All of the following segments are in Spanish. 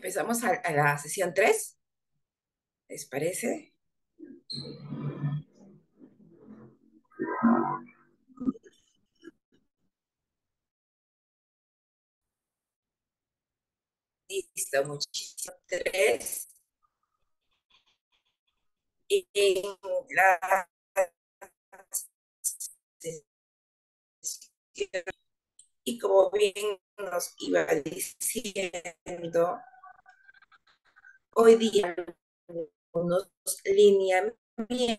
Empezamos a la sesión 3, ¿les parece? Listo, muchísimo. 3. En la sesión, y como bien nos iba diciendo, hoy día unos lineamientos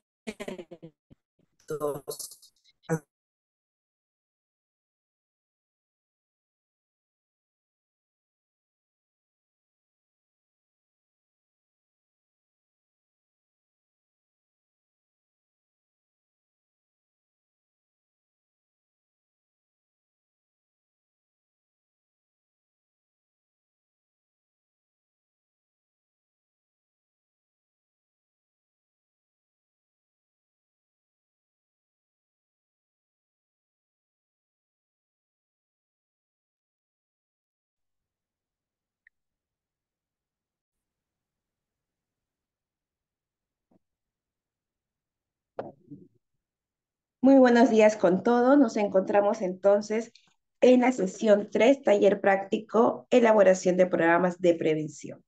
Muy buenos días con todos. Nos encontramos entonces en la sesión 3, taller práctico, elaboración de programas de prevención.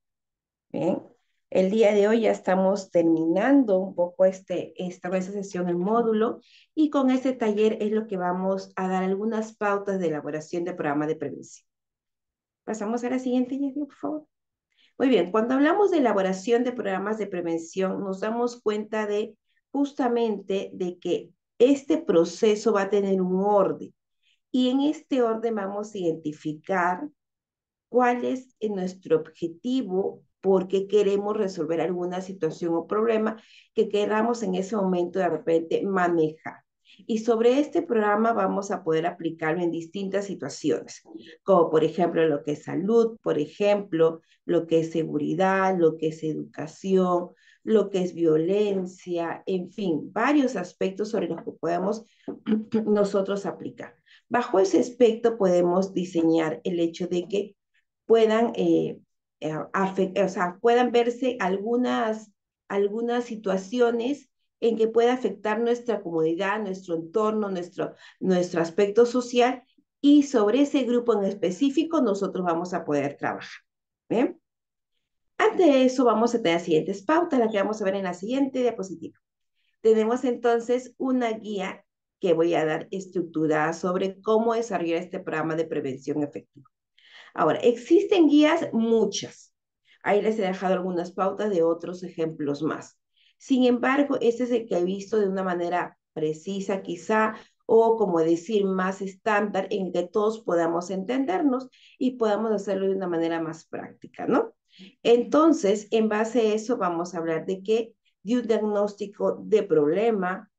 Bien, el día de hoy ya estamos terminando un poco esta sesión, el módulo, y con este taller es lo que vamos a dar algunas pautas de elaboración de programas de prevención. Pasamos a la siguiente, Yasmin, por favor. Muy bien, cuando hablamos de elaboración de programas de prevención, nos damos cuenta de justamente de que este proceso va a tener un orden y en este orden vamos a identificar cuál es nuestro objetivo, por qué queremos resolver alguna situación o problema que queramos en ese momento de repente manejar. Y sobre este programa vamos a poder aplicarlo en distintas situaciones, como por ejemplo lo que es salud, por ejemplo, lo que es seguridad, lo que es educación, lo que es violencia, en fin, varios aspectos sobre los que podemos nosotros aplicar. Bajo ese aspecto podemos diseñar el hecho de que puedan, o sea, puedan verse algunas situaciones en que pueda afectar nuestra comunidad, nuestro entorno, nuestro aspecto social, y sobre ese grupo en específico nosotros vamos a poder trabajar. ¿Bien? Ante eso vamos a tener las siguientes pautas, las que vamos a ver en la siguiente diapositiva. Tenemos entonces una guía que voy a dar estructurada sobre cómo desarrollar este programa de prevención efectiva. Ahora, existen guías muchas. Ahí les he dejado algunas pautas de otros ejemplos más. Sin embargo, este es el que he visto de una manera precisa quizá, o como decir, más estándar en que todos podamos entendernos y podamos hacerlo de una manera más práctica, ¿no? Entonces, en base a eso, vamos a hablar de qué, de un diagnóstico de problema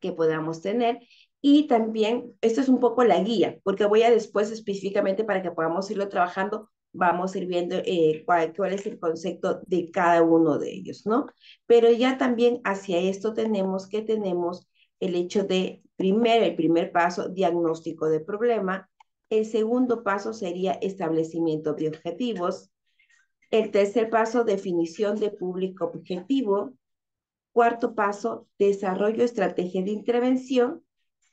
que podamos tener. Y también, esto es un poco la guía, porque voy a después específicamente para que podamos irlo trabajando, vamos a ir viendo cuál es el concepto de cada uno de ellos, ¿no? Pero ya también hacia esto tenemos el hecho de, primero, el primer paso, diagnóstico de problema. El segundo paso sería establecimiento de objetivos. El tercer paso, definición de público objetivo. Cuarto paso, desarrollo de estrategia de intervención.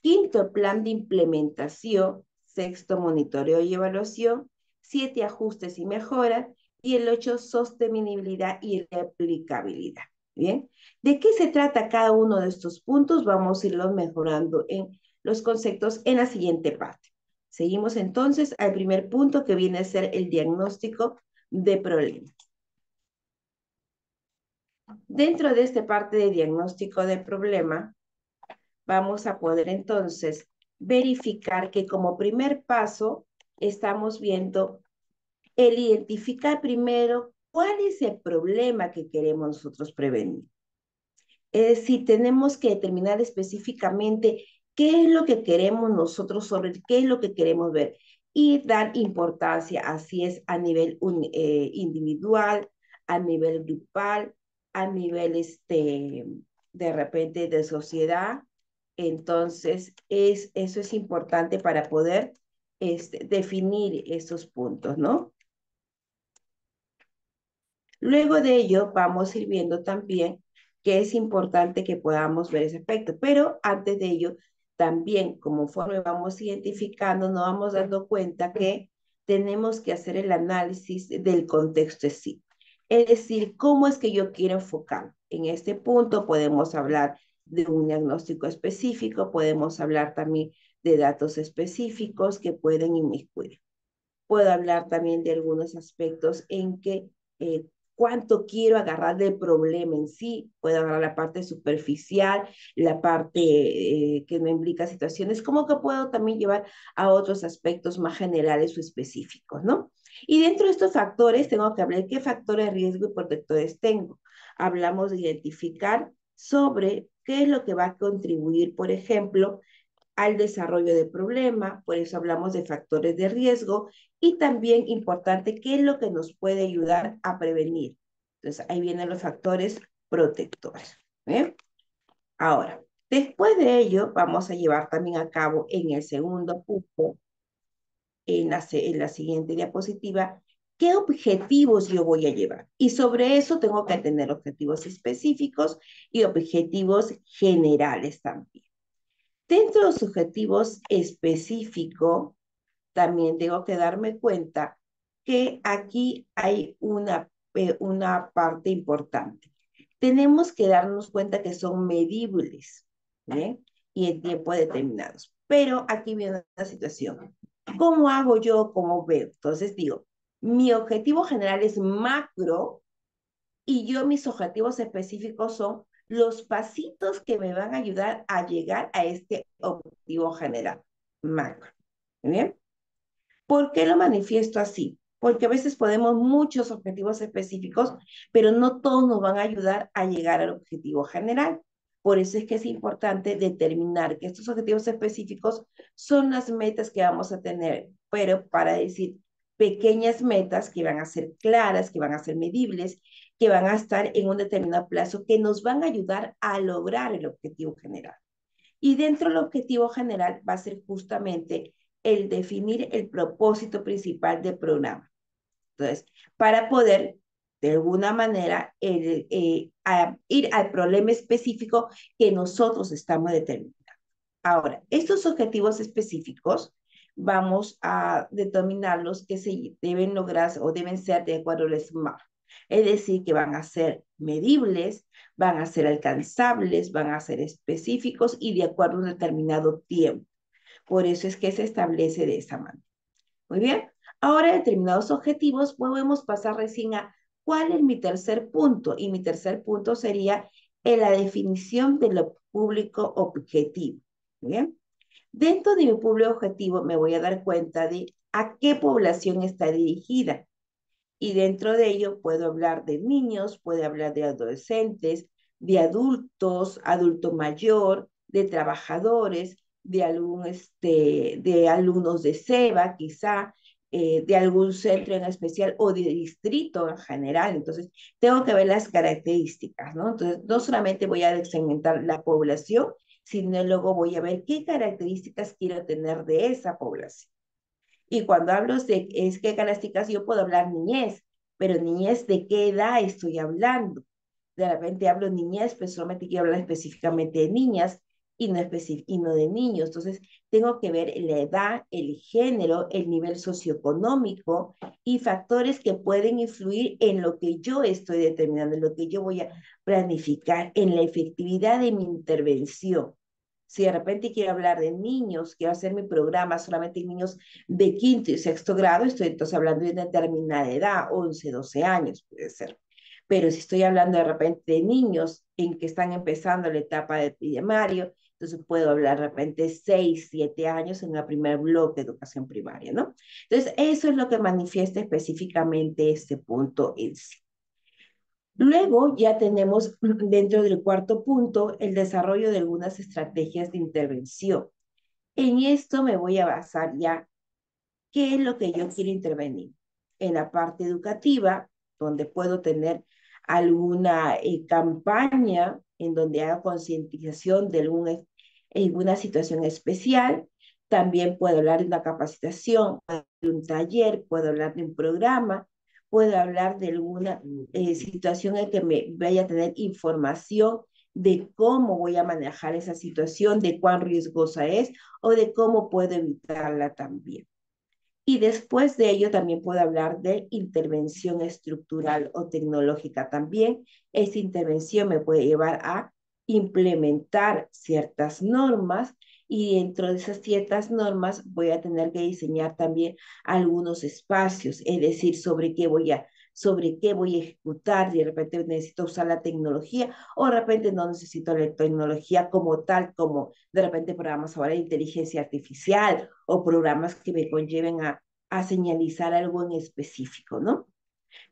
Quinto, plan de implementación. Sexto, monitoreo y evaluación. Siete, ajustes y mejoras. Y el ocho, sostenibilidad y replicabilidad. Bien, ¿de qué se trata cada uno de estos puntos? Vamos a irlos mejorando en los conceptos en la siguiente parte. Seguimos entonces al primer punto, que viene a ser el diagnóstico de problemas. Dentro de esta parte de diagnóstico de problema, vamos a poder entonces verificar que como primer paso estamos viendo el identificar primero cuál es el problema que queremos nosotros prevenir. Es decir, tenemos que determinar específicamente qué es lo que queremos nosotros, sobre qué es lo que queremos ver, y dar importancia, así es, a nivel individual, a nivel grupal, a nivel de repente de sociedad. Entonces, eso es importante para poder definir esos puntos, ¿no? Luego de ello, vamos a ir viendo también que es importante que podamos ver ese aspecto, pero antes de ello, también conforme vamos identificando, nos vamos dando cuenta que tenemos que hacer el análisis del contexto en sí. Es decir, ¿cómo es que yo quiero enfocar? En este punto podemos hablar de un diagnóstico específico, podemos hablar también de datos específicos que pueden inmiscuir. Puedo hablar también de algunos aspectos en que eh, cuánto quiero agarrar del problema en sí. Puedo agarrar la parte superficial, la parte que no implica situaciones, como que puedo también llevar a otros aspectos más generales o específicos, ¿no? Y dentro de estos factores tengo que hablar qué factores de riesgo y protectores tengo. Hablamos de identificar sobre qué es lo que va a contribuir, por ejemplo, al desarrollo del problema, por eso hablamos de factores de riesgo y también importante, qué es lo que nos puede ayudar a prevenir. Entonces, ahí vienen los factores protectores. ¿Eh? Ahora, después de ello, vamos a llevar también a cabo en el segundo punto, en la siguiente diapositiva, qué objetivos yo voy a llevar. Y sobre eso tengo que tener objetivos específicos y objetivos generales también. Dentro de los objetivos específicos, también tengo que darme cuenta que aquí hay una parte importante. Tenemos que darnos cuenta que son medibles, ¿bien? Y en tiempos determinados. Pero aquí viene una situación. ¿Cómo hago yo? ¿Cómo veo? Entonces digo, mi objetivo general es macro y yo mis objetivos específicos son los pasitos que me van a ayudar a llegar a este objetivo general, macro. ¿Bien? ¿Por qué lo manifiesto así? Porque a veces ponemos muchos objetivos específicos, pero no todos nos van a ayudar a llegar al objetivo general. Por eso es que es importante determinar que estos objetivos específicos son las metas que vamos a tener, pero para decir pequeñas metas que van a ser claras, que van a ser medibles, que van a estar en un determinado plazo, que nos van a ayudar a lograr el objetivo general. Y dentro del objetivo general va a ser justamente el definir el propósito principal del programa. Entonces, para poder, de alguna manera, ir al problema específico que nosotros estamos determinando. Ahora, estos objetivos específicos vamos a determinarlos que se deben lograr o deben ser de acuerdo al SMART. Es decir, que van a ser medibles, van a ser alcanzables, van a ser específicos y de acuerdo a un determinado tiempo. Por eso es que se establece de esa manera. Muy bien. Ahora, determinados objetivos, podemos pasar recién a cuál es mi tercer punto. Y mi tercer punto sería en la definición de lo público objetivo. Muy bien. Dentro de mi público objetivo me voy a dar cuenta de a qué población está dirigida. Y dentro de ello puedo hablar de niños, puedo hablar de adolescentes, de adultos, adulto mayor, de trabajadores, de alumnos de SEBA, quizá, de algún centro en especial o de distrito en general. Entonces, tengo que ver las características, ¿no? Entonces, no solamente voy a segmentar la población, sino luego voy a ver qué características quiero tener de esa población. Y cuando hablo de es que características, yo puedo hablar niñez, pero niñez de qué edad estoy hablando. De repente hablo niñez, pero solamente quiero hablar específicamente de niñas y no de niños. Entonces, tengo que ver la edad, el género, el nivel socioeconómico y factores que pueden influir en lo que yo estoy determinando, en lo que yo voy a planificar, en la efectividad de mi intervención. Si de repente quiero hablar de niños, quiero hacer mi programa solamente en niños de quinto y sexto grado, estoy entonces hablando de una determinada edad, 11, 12 años puede ser. Pero si estoy hablando de repente de niños en que están empezando la etapa de primario, entonces puedo hablar de repente 6, 7 años en el primer bloque de educación primaria, ¿no? Entonces, eso es lo que manifiesta específicamente este punto en sí. Luego ya tenemos dentro del cuarto punto el desarrollo de algunas estrategias de intervención. En esto me voy a basar ya qué es lo que yo quiero intervenir. En la parte educativa, donde puedo tener alguna campaña en donde haga concientización de alguna situación especial. También puedo hablar de una capacitación, de un taller, puedo hablar de un programa, puedo hablar de alguna situación en que me vaya a tener información de cómo voy a manejar esa situación, de cuán riesgosa es o de cómo puedo evitarla también. Y después de ello también puedo hablar de intervención estructural o tecnológica también. Esta intervención me puede llevar a implementar ciertas normas y dentro de esas ciertas normas voy a tener que diseñar también algunos espacios, es decir, sobre qué voy a ejecutar, de repente necesito usar la tecnología o de repente no necesito la tecnología como tal, como de repente programas ahora de inteligencia artificial o programas que me conlleven a señalizar algo en específico, ¿no?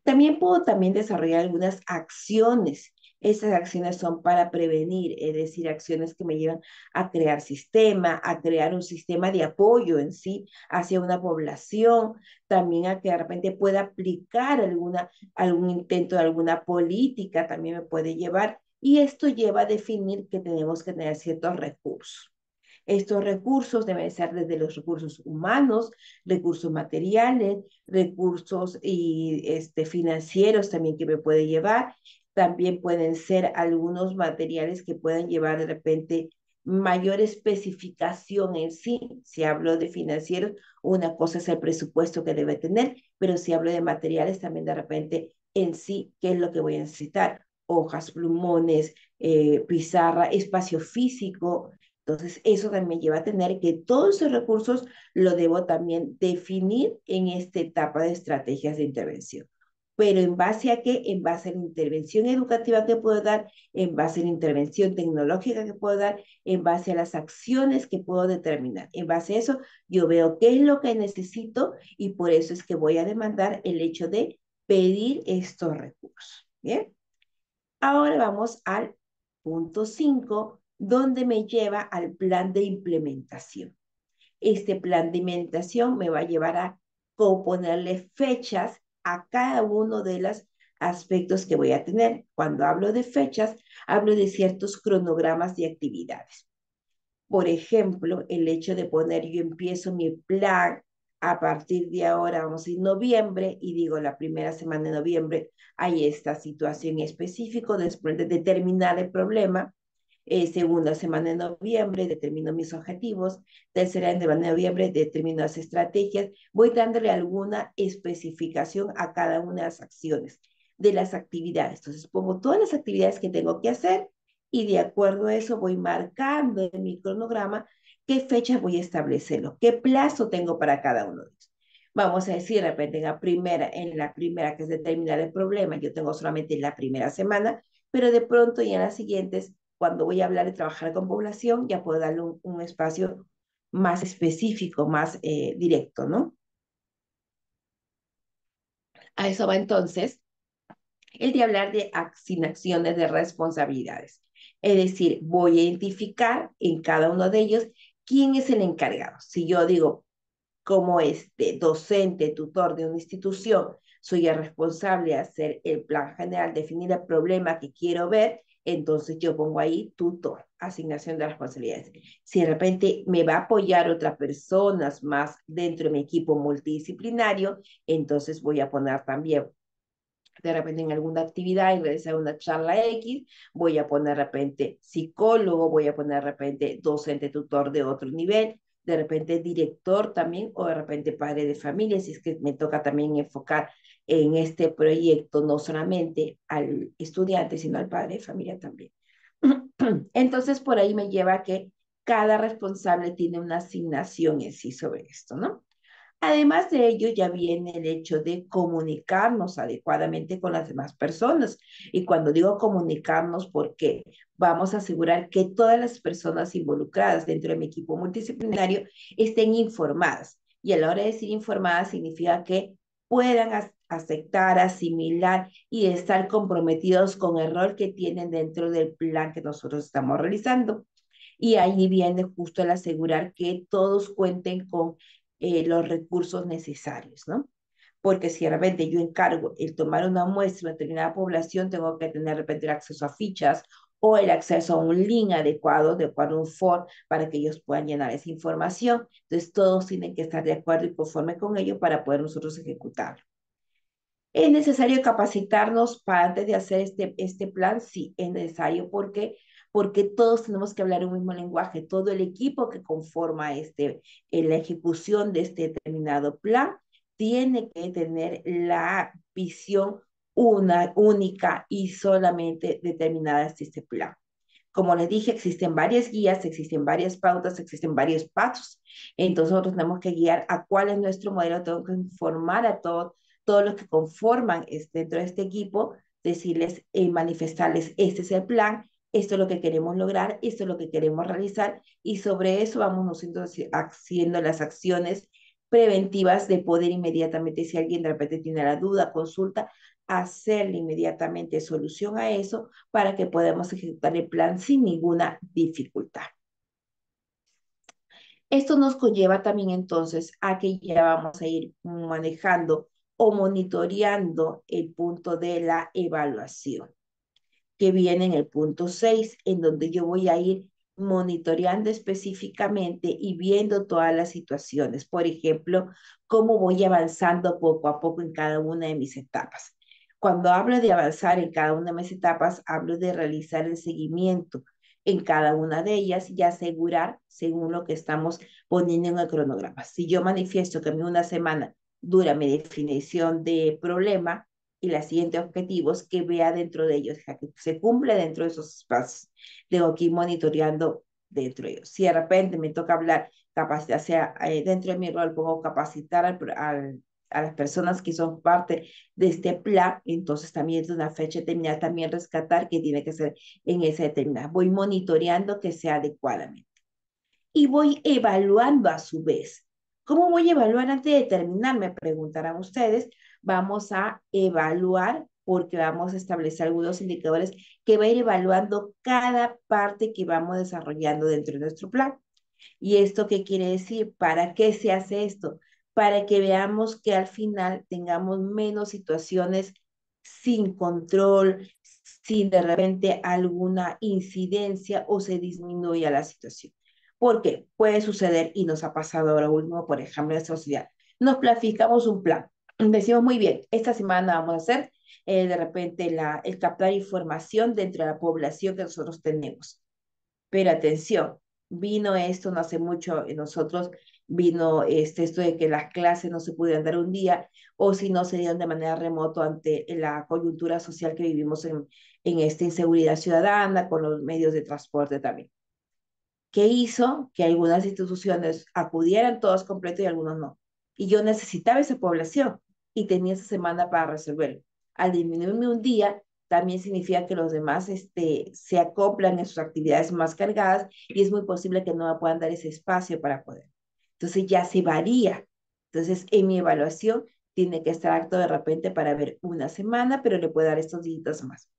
También puedo también desarrollar algunas acciones. Esas acciones son para prevenir, es decir, acciones que me llevan a crear sistema, a crear un sistema de apoyo en sí hacia una población, también a que de repente pueda aplicar algún intento de alguna política, también me puede llevar. Y esto lleva a definir que tenemos que tener ciertos recursos. Estos recursos deben ser desde los recursos humanos, recursos materiales, recursos financieros también que me puede llevar. También pueden ser algunos materiales que puedan llevar de repente mayor especificación en sí. Si hablo de financieros, una cosa es el presupuesto que debe tener, pero si hablo de materiales, también de repente en sí, ¿qué es lo que voy a necesitar? Hojas, plumones, pizarra, espacio físico, entonces, eso también me lleva a tener que todos esos recursos lo debo también definir en esta etapa de estrategias de intervención. Pero ¿en base a qué? En base a la intervención educativa que puedo dar, en base a la intervención tecnológica que puedo dar, en base a las acciones que puedo determinar. En base a eso, yo veo qué es lo que necesito y por eso es que voy a demandar el hecho de pedir estos recursos. ¿Bien? Ahora vamos al punto 5, donde me lleva al plan de implementación. Este plan de implementación me va a llevar a ponerle fechas a cada uno de los aspectos que voy a tener. Cuando hablo de fechas, hablo de ciertos cronogramas de actividades. Por ejemplo, el hecho de poner, yo empiezo mi plan a partir de ahora, vamos a ir noviembre, y digo la primera semana de noviembre hay esta situación específica, después de determinar el problema, segunda semana de noviembre determino mis objetivos, tercera semana de noviembre determino las estrategias, voy dándole alguna especificación a cada una de las acciones, de las actividades. Entonces pongo todas las actividades que tengo que hacer y de acuerdo a eso voy marcando en mi cronograma qué fecha voy a establecerlo, qué plazo tengo para cada uno de ellos. Vamos a decir, de repente en la primera que es determinar el problema, yo tengo solamente la primera semana, pero de pronto y en las siguientes, cuando voy a hablar de trabajar con población, ya puedo darle un espacio más específico, más directo, ¿no? A eso va entonces el de hablar de asignaciones de responsabilidades. Es decir, voy a identificar en cada uno de ellos quién es el encargado. Si yo digo, como docente, tutor de una institución, soy el responsable de hacer el plan general, definir el problema que quiero ver, entonces yo pongo ahí tutor, asignación de responsabilidades. Si de repente me va a apoyar otras personas más dentro de mi equipo multidisciplinario, entonces voy a poner también de repente en alguna actividad, en vez de una charla X, voy a poner de repente psicólogo, voy a poner de repente docente tutor de otro nivel, de repente director también, o de repente padre de familia, si es que me toca también enfocar en este proyecto no solamente al estudiante, sino al padre de familia también. Entonces, por ahí me lleva a que cada responsable tiene una asignación en sí sobre esto, ¿no? Además de ello, ya viene el hecho de comunicarnos adecuadamente con las demás personas. Y cuando digo comunicarnos, porque vamos a asegurar que todas las personas involucradas dentro de mi equipo multidisciplinario estén informadas. Y a la hora de decir informadas significa que puedan aceptar, asimilar y estar comprometidos con el rol que tienen dentro del plan que nosotros estamos realizando. Y ahí viene justo el asegurar que todos cuenten con los recursos necesarios, ¿no? Porque si de repente yo encargo el tomar una muestra de determinada población, tengo que tener de repente el acceso a fichas o el acceso a un link adecuado, de acuerdo a un form, para que ellos puedan llenar esa información. Entonces, todos tienen que estar de acuerdo y conforme con ello para poder nosotros ejecutarlo. ¿Es necesario capacitarnos para antes de hacer este plan? Sí, es necesario. ¿Por qué? Porque todos tenemos que hablar un mismo lenguaje. Todo el equipo que conforma la ejecución de este determinado plan tiene que tener la visión una, única y solamente determinada de este plan. Como les dije, existen varias guías, existen varias pautas, existen varios pasos. Entonces nosotros tenemos que guiar a cuál es nuestro modelo, tengo que informar a todos los que conforman dentro de este equipo, decirles, manifestarles, este es el plan, esto es lo que queremos lograr, esto es lo que queremos realizar, y sobre eso vamos nosotros haciendo las acciones preventivas de poder inmediatamente, si alguien de repente tiene la duda, consulta, hacerle inmediatamente solución a eso para que podamos ejecutar el plan sin ninguna dificultad. Esto nos conlleva también entonces a que ya vamos a ir manejando o monitoreando el punto de la evaluación, que viene en el punto 6, en donde yo voy a ir monitoreando específicamente y viendo todas las situaciones. Por ejemplo, cómo voy avanzando poco a poco en cada una de mis etapas. Cuando hablo de avanzar en cada una de mis etapas, hablo de realizar el seguimiento en cada una de ellas y asegurar según lo que estamos poniendo en el cronograma. Si yo manifiesto que a mí una semana dura mi definición de problema, y los siguientes objetivos que vea dentro de ellos, que se cumple dentro de esos espacios. Tengo que ir monitoreando dentro de ellos. Si de repente me toca hablar, capacidad, sea dentro de mi rol, pongo capacitar a las personas que son parte de este plan, entonces también es una fecha determinada, también rescatar que tiene que ser en esa determinada. Voy monitoreando que sea adecuadamente y voy evaluando a su vez. ¿Cómo voy a evaluar antes de terminar? Me preguntarán ustedes. Vamos a evaluar porque vamos a establecer algunos indicadores que va a ir evaluando cada parte que vamos desarrollando dentro de nuestro plan. ¿Y esto qué quiere decir? ¿Para qué se hace esto? Para que veamos que al final tengamos menos situaciones sin control, sin de repente alguna incidencia o se disminuya la situación. Porque puede suceder y nos ha pasado ahora último, por ejemplo, en esta sociedad. Nos planificamos un plan. Decimos muy bien, esta semana vamos a hacer de repente el captar información dentro de la población que nosotros tenemos. Pero atención, vino esto no hace mucho en nosotros, vino esto de que las clases no se pudieran dar un día o si no se dieron de manera remota ante la coyuntura social que vivimos en esta inseguridad ciudadana con los medios de transporte también. ¿Qué hizo? Que algunas instituciones acudieran todos completos y algunos no. Y yo necesitaba esa población y tenía esa semana para resolverlo. Al disminuirme un día, también significa que los demás se acoplan en sus actividades más cargadas y es muy posible que no me puedan dar ese espacio para poder. Entonces ya se varía. Entonces en mi evaluación tiene que estar acto de repente para ver una semana, pero le puedo dar estos días más.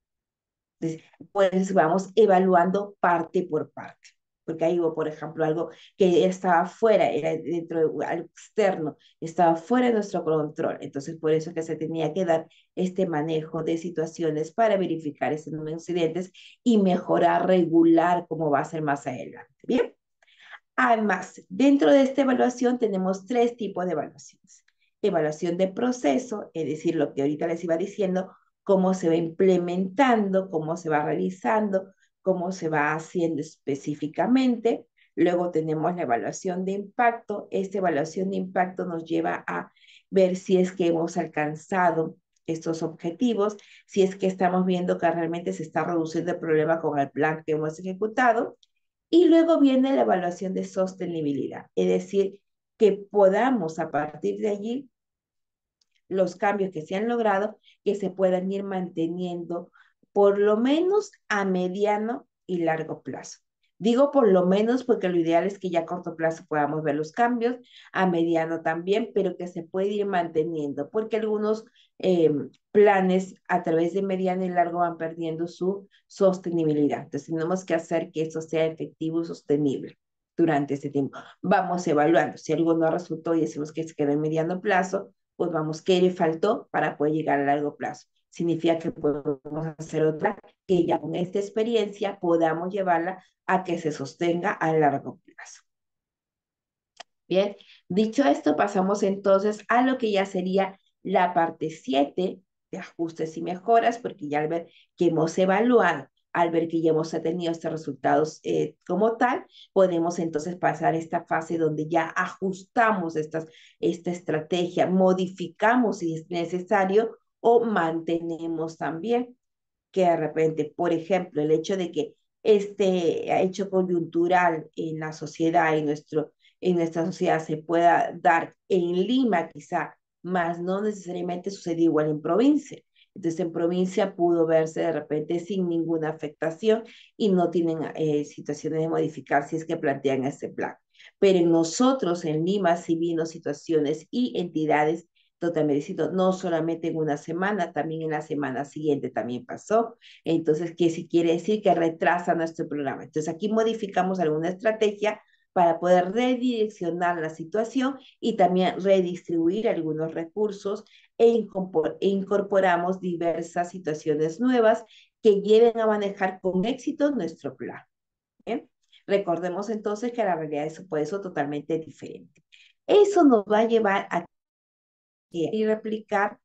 Entonces, pues vamos evaluando parte por parte. Porque ahí hubo, por ejemplo, algo que estaba fuera, era dentro de algo externo, estaba fuera de nuestro control. Entonces, por eso que se tenía que dar este manejo de situaciones para verificar ese número de incidentes y mejorar, regular cómo va a ser más adelante. Bien. Además, dentro de esta evaluación tenemos tres tipos de evaluaciones. Evaluación de proceso, es decir, lo que ahorita les iba diciendo, cómo se va implementando, cómo se va realizando, cómo se va haciendo específicamente. Luego tenemos la evaluación de impacto. Esta evaluación de impacto nos lleva a ver si es que hemos alcanzado estos objetivos, si es que estamos viendo que realmente se está reduciendo el problema con el plan que hemos ejecutado. Y luego viene la evaluación de sostenibilidad, es decir, que podamos a partir de allí los cambios que se han logrado, que se puedan ir manteniendo por lo menos a mediano y largo plazo. Digo por lo menos porque lo ideal es que ya a corto plazo podamos ver los cambios, a mediano también, pero que se puede ir manteniendo, porque algunos eh, planes a través de mediano y largo van perdiendo su sostenibilidad. Entonces tenemos que hacer que eso sea efectivo y sostenible durante este tiempo. Vamos evaluando. Si algo no resultó y decimos que se quedó en mediano plazo, pues vamos, ¿qué le faltó para poder llegar a largo plazo? Significa que podemos hacer otra que ya con esta experiencia podamos llevarla a que se sostenga a largo plazo. Bien, dicho esto, pasamos entonces a lo que ya sería La parte 7 de ajustes y mejoras, porque ya al ver que hemos evaluado, al ver que ya hemos tenido estos resultados como tal, podemos entonces pasar a esta fase donde ya ajustamos esta estrategia, modificamos si es necesario o mantenemos también que de repente, por ejemplo, el hecho de que este hecho coyuntural en la sociedad, en nuestra sociedad se pueda dar en Lima quizá, más no necesariamente sucede igual en provincia. Entonces, en provincia pudo verse de repente sin ninguna afectación y no tienen situaciones de modificar si es que plantean ese plan. Pero en nosotros, en Lima, sí vino situaciones y entidades totalmente distinto, no solamente en una semana, también en la semana siguiente también pasó. Entonces, ¿qué si quiere decir que retrasa nuestro programa? Entonces, aquí modificamos alguna estrategia para poder redireccionar la situación y también redistribuir algunos recursos e incorporamos diversas situaciones nuevas que lleven a manejar con éxito nuestro plan. ¿Bien? Recordemos entonces que la realidad es por eso totalmente diferente. Eso nos va a llevar a y replicar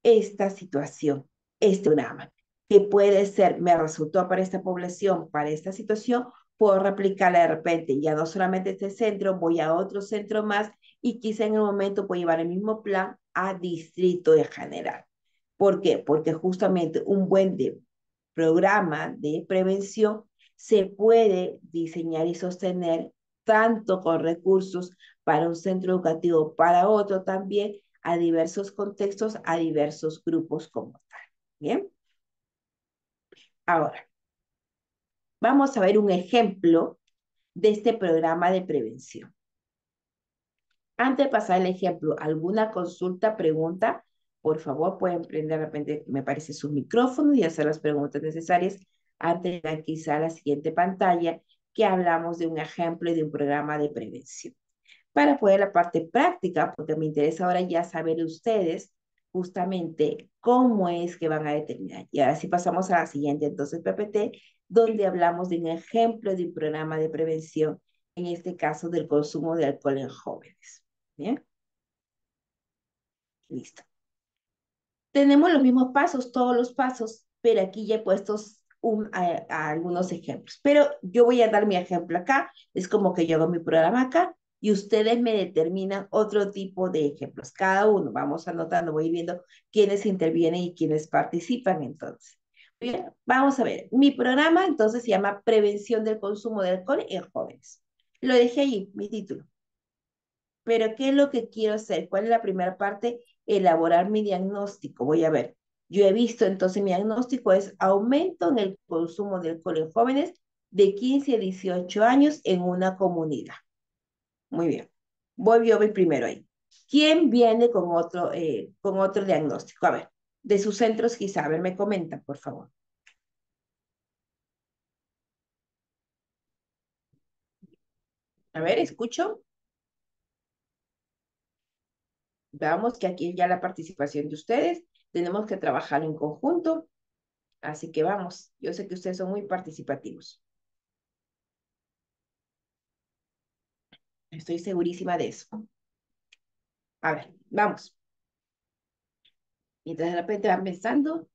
esta situación, este programa, que puede ser, me resultó para esta población, para esta situación, puedo replicarla de repente, ya no solamente este centro, voy a otro centro más y quizá en el momento puedo llevar el mismo plan a distrito de general. ¿Por qué? Porque justamente un buen programa de prevención se puede diseñar y sostener tanto con recursos para un centro educativo, para otro también, a diversos contextos, a diversos grupos como tal. Bien, ahora vamos a ver un ejemplo de este programa de prevención. Antes de pasar el ejemplo, ¿alguna consulta, pregunta? Por favor, pueden prender de repente, me parece, su micrófono y hacer las preguntas necesarias antes de quizá la siguiente pantalla, que hablamos de un ejemplo y de un programa de prevención. Para poder la parte práctica, porque me interesa ahora ya saber ustedes justamente cómo es que van a determinar. Y ahora sí pasamos a la siguiente, entonces, PPT, donde hablamos de un ejemplo de un programa de prevención, en este caso del consumo de alcohol en jóvenes. Bien, listo. Tenemos los mismos pasos, todos los pasos, pero aquí ya he puesto a algunos ejemplos. Pero yo voy a dar mi ejemplo acá, es como que yo hago mi programa acá y ustedes me determinan otro tipo de ejemplos. Cada uno, vamos anotando, voy viendo quiénes intervienen y quiénes participan entonces. Bien, vamos a ver, mi programa entonces se llama Prevención del consumo de alcohol en jóvenes. Lo dejé ahí, mi título. Pero, ¿qué es lo que quiero hacer? ¿Cuál es la primera parte? Elaborar mi diagnóstico. Voy a ver. Yo he visto, entonces, mi diagnóstico es aumento en el consumo de alcohol en jóvenes de 15 a 18 años en una comunidad. Muy bien. Voy primero ahí. ¿Quién viene con otro diagnóstico? A ver, de sus centros quizá. A ver, me comentan, por favor. A ver, escucho. Veamos que aquí ya la participación de ustedes. Tenemos que trabajar en conjunto. Así que vamos, yo sé que ustedes son muy participativos. Estoy segurísima de eso. A ver, vamos. Mientras de repente van pensando,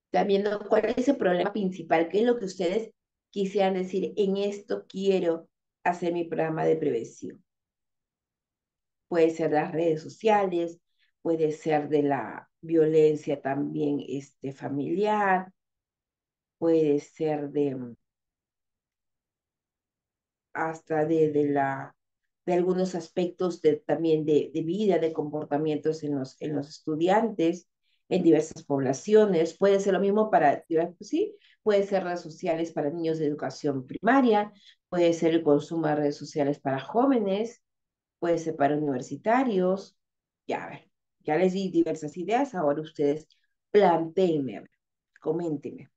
están viendo cuál es el problema principal, qué es lo que ustedes quisieran decir, en esto quiero hacer mi programa de prevención. Puede ser de las redes sociales, puede ser de la violencia también familiar, puede ser hasta de algunos aspectos también de vida, de comportamientos en los estudiantes, en diversas poblaciones. Puede ser lo mismo para, pues sí, puede ser redes sociales para niños de educación primaria, puede ser el consumo de redes sociales para jóvenes, puede ser para universitarios. Ya, a ver, ya les di diversas ideas, ahora ustedes planteenme, a ver, coméntenme,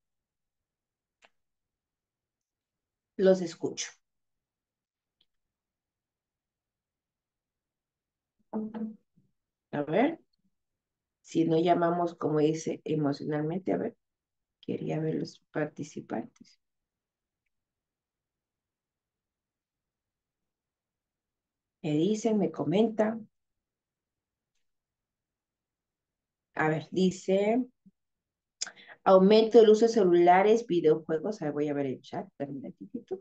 los escucho. A ver, si no llamamos, como dice, emocionalmente, a ver. Quería ver los participantes. Me dicen, me comentan. A ver, dice, aumento del uso de celulares, videojuegos. A ver, voy a ver el chat, espérame un momentito.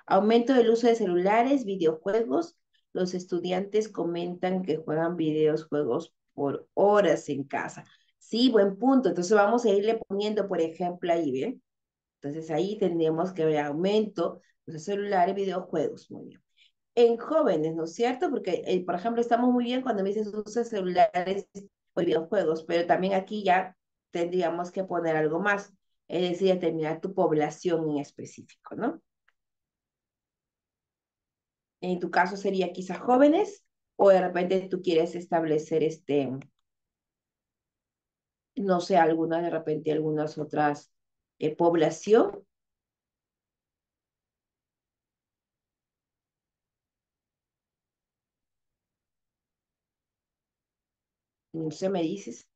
Aumento del uso de celulares, videojuegos. Los estudiantes comentan que juegan videojuegos por horas en casa. Sí, buen punto. Entonces vamos a irle poniendo, por ejemplo, ahí, ¿bien? Entonces ahí tendríamos que ver aumento de celulares, videojuegos. Muy bien. En jóvenes, ¿no es cierto? Porque, por ejemplo, estamos muy bien cuando me dices uso de celulares o videojuegos, pero también aquí ya tendríamos que poner algo más, es decir, determinar tu población en específico, ¿no? En tu caso sería quizás jóvenes o de repente tú quieres establecer no sé, alguna de repente algunas otras población, no sé, me dices.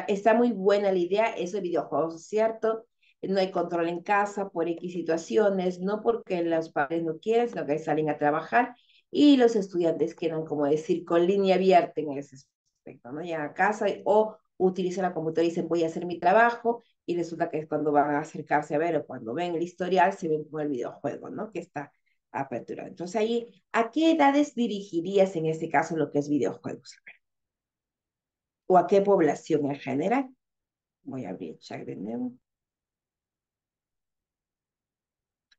Está muy buena la idea, eso de videojuegos, es cierto. No hay control en casa por X situaciones, no porque los padres no quieren, sino que salen a trabajar y los estudiantes quedan, como decir, con línea abierta en ese aspecto, ¿no? Llegan a casa o utilizan la computadora y dicen voy a hacer mi trabajo y resulta que es cuando van a acercarse a ver o cuando ven el historial se ven con el videojuego, ¿no? Que está aperturado. Entonces ahí, ¿a qué edades dirigirías en este caso lo que es videojuegos? ¿O a qué población en general? Voy a abrir el chat de nuevo.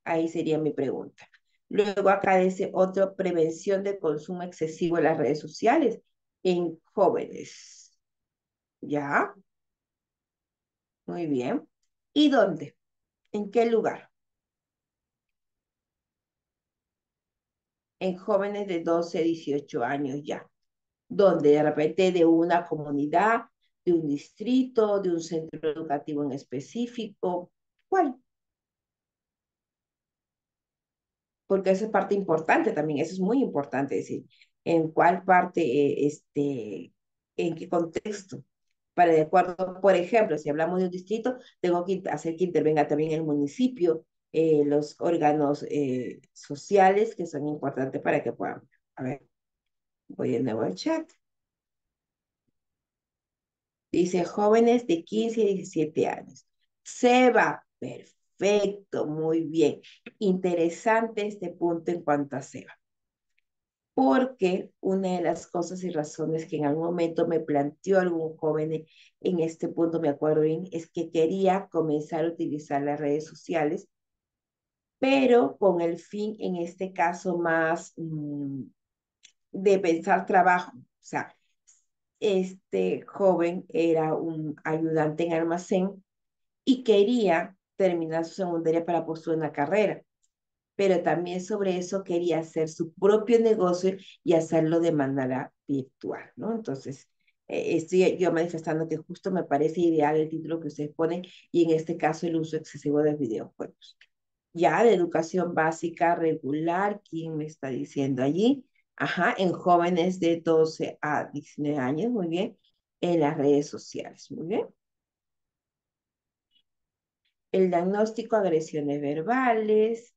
Ahí sería mi pregunta. Luego acá dice otro, prevención de consumo excesivo en las redes sociales en jóvenes. ¿Ya? Muy bien. ¿Y dónde? ¿En qué lugar? En jóvenes de 12 a 18 años ya. ¿Dónde? De repente de una comunidad, de un distrito, de un centro educativo en específico. ¿Cuál? Porque eso es parte importante también, eso es muy importante decir, en cuál parte, en qué contexto, para de acuerdo, por ejemplo, si hablamos de un distrito, tengo que hacer que intervenga también el municipio, los órganos sociales que son importantes para que puedan. A ver, voy de nuevo al chat. Dice jóvenes de 15 y 17 años. Seba, perfecto, muy bien. Interesante este punto en cuanto a Seba. Porque una de las cosas y razones que en algún momento me planteó algún joven en este punto, me acuerdo bien, es que quería comenzar a utilizar las redes sociales, pero con el fin, en este caso, más de pensar trabajo. O sea, este joven era un ayudante en almacén y quería terminar su secundaria para postular una carrera, pero también sobre eso quería hacer su propio negocio y hacerlo de manera virtual, ¿no? Entonces, estoy yo manifestando que justo me parece ideal el título que ustedes ponen y en este caso el uso excesivo de videojuegos. Ya de educación básica regular, ¿quién me está diciendo allí? Ajá, en jóvenes de 12 a 19 años, muy bien, en las redes sociales, muy bien. El diagnóstico, agresiones verbales,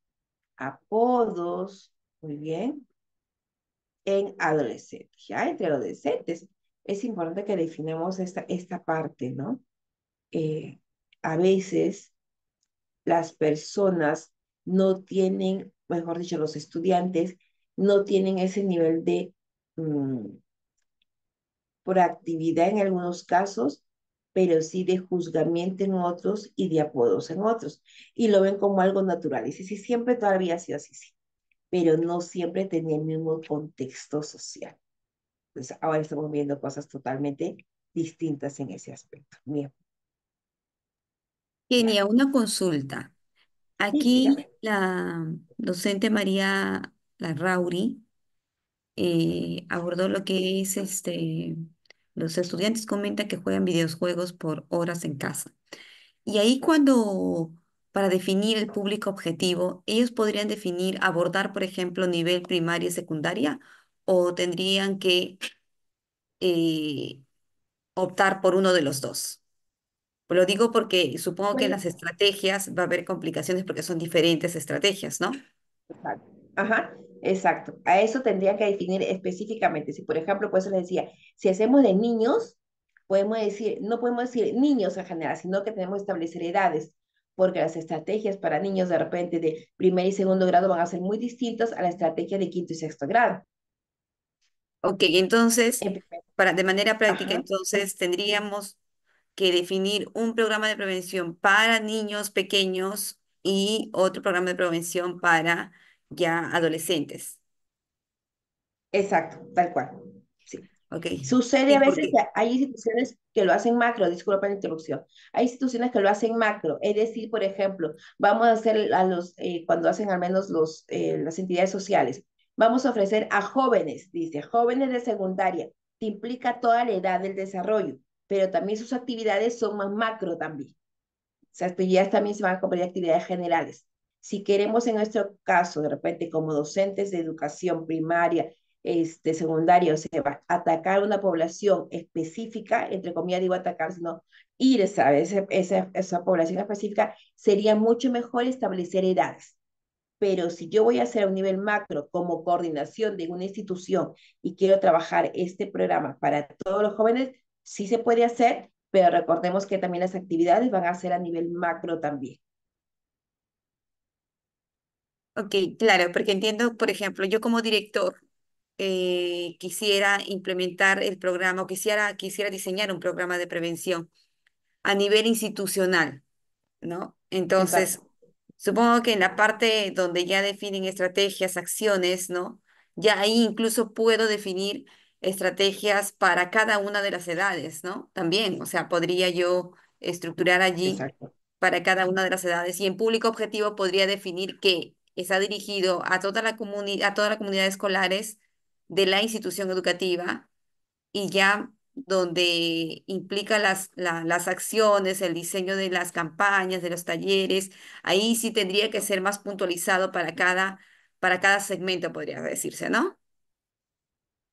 apodos, muy bien, en adolescentes, ya entre adolescentes. Es importante que definamos esta parte, ¿no? Eh, a veces las personas no tienen, mejor dicho, los estudiantes no tienen ese nivel de proactividad en algunos casos, pero sí de juzgamiento en otros y de apodos en otros. Y lo ven como algo natural. Y sí, sí, siempre todavía ha sido así, sí, pero no siempre tenía el mismo contexto social. Entonces, ahora estamos viendo cosas totalmente distintas en ese aspecto. Bien, ya. Kenia, una consulta. Sí, dígame. Aquí la docente María Larrauri abordó lo que es los estudiantes comentan que juegan videojuegos por horas en casa. Y ahí cuando, para definir el público objetivo, ellos podrían definir, abordar, por ejemplo, nivel primaria y secundaria, o tendrían que eh, optar por uno de los dos. Lo digo porque supongo que en Bueno, las estrategias va a haber complicaciones porque son diferentes estrategias, ¿no? exacto. Ajá, exacto. A eso tendría que definir específicamente. Si, por ejemplo, pues les decía, si hacemos de niños, podemos decir, no podemos decir niños en general, sino que tenemos que establecer edades, porque las estrategias para niños de repente de primer y segundo grado van a ser muy distintas a la estrategia de quinto y sexto grado. Ok, entonces, En primer- de manera práctica, Ajá, entonces tendríamos que definir un programa de prevención para niños pequeños y otro programa de prevención para ya adolescentes. exacto, tal cual. Sí. Ok, Sucede sí, a veces que porque, hay instituciones que lo hacen macro, disculpa la interrupción, hay instituciones que lo hacen macro, es decir, por ejemplo, vamos a hacer a los, cuando hacen al menos las entidades sociales, vamos a ofrecer a jóvenes, dice, jóvenes de secundaria, que implica toda la edad del desarrollo, pero también sus actividades son más macro también. Esas actividades también se van a convertir en actividades generales. Si queremos en nuestro caso, de repente, como docentes de educación primaria, secundaria, o sea, atacar una población específica, entre comillas digo atacar, sino ir a esa población específica, sería mucho mejor establecer edades. Pero si yo voy a hacer a un nivel macro como coordinación de una institución y quiero trabajar este programa para todos los jóvenes, sí se puede hacer, pero recordemos que también las actividades van a ser a nivel macro también. ok, claro, porque entiendo, por ejemplo, yo como director quisiera implementar el programa o quisiera diseñar un programa de prevención a nivel institucional, ¿no? Entonces, Exacto, supongo que en la parte donde ya definen estrategias, acciones, ¿no? Ya ahí incluso puedo definir estrategias para cada una de las edades, ¿no? También, o sea, podría yo estructurar allí exacto. para cada una de las edades y en público objetivo podría definir que está dirigido a a toda la comunidad de escolares de la institución educativa y ya donde implica las acciones, el diseño de las campañas, de los talleres, ahí sí tendría que ser más puntualizado para cada segmento, podría decirse, ¿no?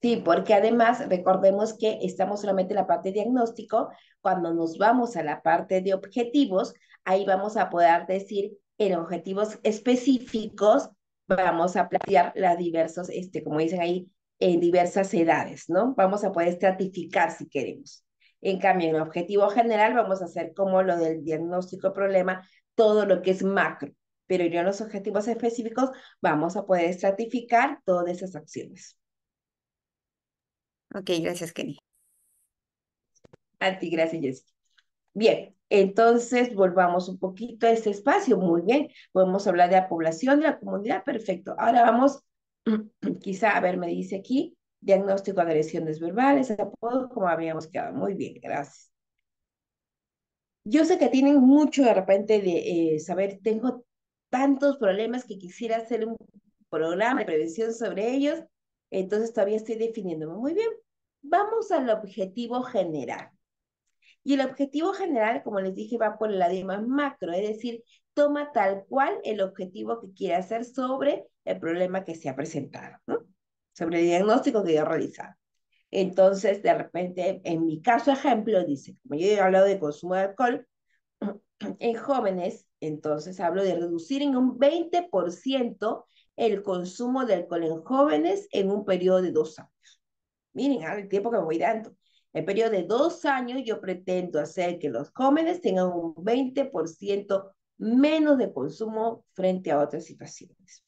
Sí, porque además recordemos que estamos solamente en la parte de diagnóstico, cuando nos vamos a la parte de objetivos, ahí vamos a poder decir en objetivos específicos, vamos a plantear las diversos, como dicen ahí, en diversas edades, ¿no? Vamos a poder estratificar si queremos. En cambio, en el objetivo general vamos a hacer como lo del diagnóstico de problema, todo lo que es macro, pero ya en los objetivos específicos vamos a poder estratificar todas esas acciones. Ok, gracias, Kenny. A ti, gracias, Jessica. Bien, entonces volvamos un poquito a este espacio. Muy bien, podemos hablar de la población, de la comunidad, perfecto. Ahora vamos, quizá, a ver, me dice aquí, diagnóstico de agresiones verbales, apodo, como habíamos quedado. Muy bien, gracias. Yo sé que tienen mucho de repente de saber, tengo tantos problemas que quisiera hacer un programa de prevención sobre ellos, entonces todavía estoy definiéndome. Muy bien, vamos al objetivo general. Y el objetivo general, como les dije, va por el lado más macro, es decir, toma tal cual el objetivo que quiere hacer sobre el problema que se ha presentado, ¿no? Sobre el diagnóstico que ya ha realizado. Entonces, de repente, en mi caso ejemplo, dice, como yo he hablado de consumo de alcohol, en jóvenes, entonces hablo de reducir en un 20% el consumo de alcohol en jóvenes en un periodo de 2 años. Miren, ahora el tiempo que me voy dando. En el periodo de 2 años yo pretendo hacer que los jóvenes tengan un 20% menos de consumo frente a otras situaciones.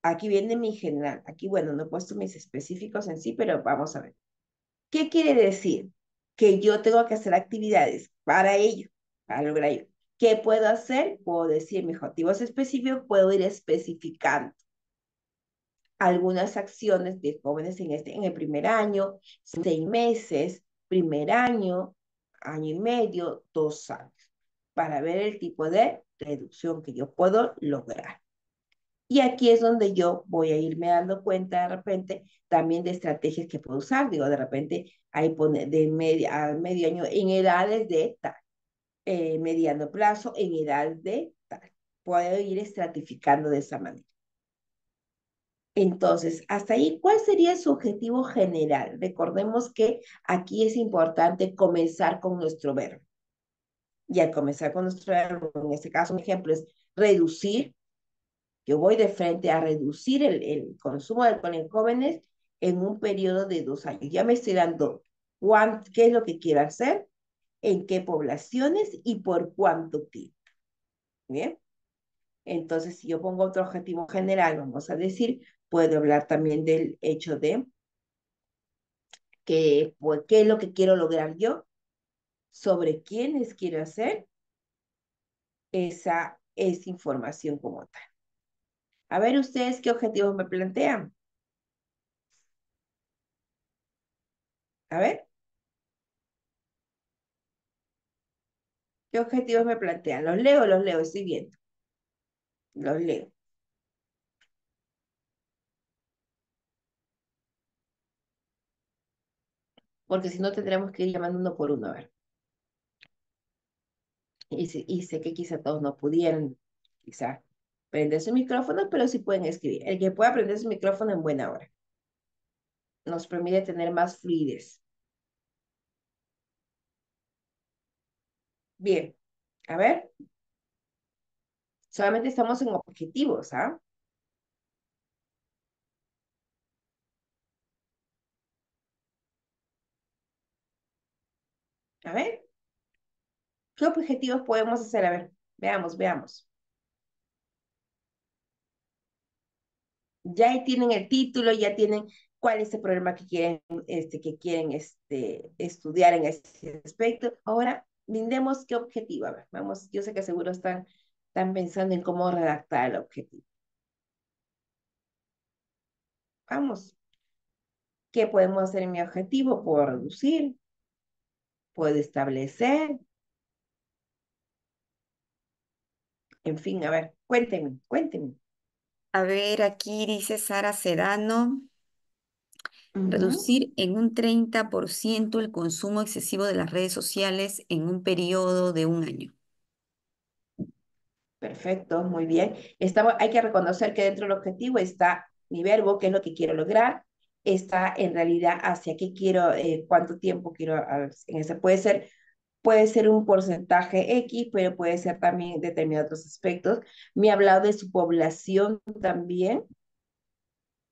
Aquí viene mi general. Aquí, bueno, no he puesto mis específicos en sí, pero vamos a ver. ¿Qué quiere decir? Que yo tengo que hacer actividades para ello, para lograr ello. ¿Qué puedo hacer? Puedo decir mis objetivos específicos, puedo ir especificando algunas acciones de jóvenes en el primer año, 6 meses, primer año y medio, 2 años, para ver el tipo de reducción que yo puedo lograr. Y aquí es donde yo voy a irme dando cuenta de repente también de estrategias que puedo usar. Digo, de repente hay de media, a medio año en edades de tal, mediano plazo en edades de tal. Puedo ir estratificando de esa manera. Entonces, hasta ahí, ¿cuál sería su objetivo general? Recordemos que aquí es importante comenzar con nuestro verbo. Y al comenzar con nuestro verbo, en este caso, un ejemplo es reducir. Yo voy de frente a reducir el consumo de alcohol en jóvenes en un periodo de 2 años. Ya me estoy dando qué es lo que quiero hacer, en qué poblaciones y por cuánto tiempo. Bien. Entonces, si yo pongo otro objetivo general, vamos a decir, puedo hablar también del hecho de que, pues, qué es lo que quiero lograr yo, sobre quiénes quiero hacer, esa es información como tal. A ver, ustedes qué objetivos me plantean. A ver, ¿qué objetivos me plantean? Los leo, estoy viendo. Los leo. Porque si no tendremos que ir llamando uno por uno, a ver. Y sé que quizá todos no pudieran, quizá, prender su micrófono, pero sí pueden escribir. El que pueda prender su micrófono en buena hora. Nos permite tener más fluidez. Bien, a ver, solamente estamos en objetivos, ¿ah? A ver, ¿qué objetivos podemos hacer? A ver, veamos, veamos. Ya ahí tienen el título, ya tienen cuál es el problema que quieren estudiar en ese aspecto. Ahora, brindemos qué objetivo. A ver, vamos, yo sé que seguro están pensando en cómo redactar el objetivo. Vamos, ¿qué podemos hacer en mi objetivo? Puedo reducir, puedo establecer, en fin, a ver, cuéntenme, cuéntenme. A ver, aquí dice Sara Sedano, Ujú. reducir en un 30% el consumo excesivo de las redes sociales en un periodo de un año. Perfecto, muy bien. Hay que reconocer que dentro del objetivo está mi verbo, qué es lo que quiero lograr, está en realidad hacia qué quiero, cuánto tiempo quiero en ese. Puede ser un porcentaje X, pero puede ser también determinados otros aspectos. Me ha hablado de su población también.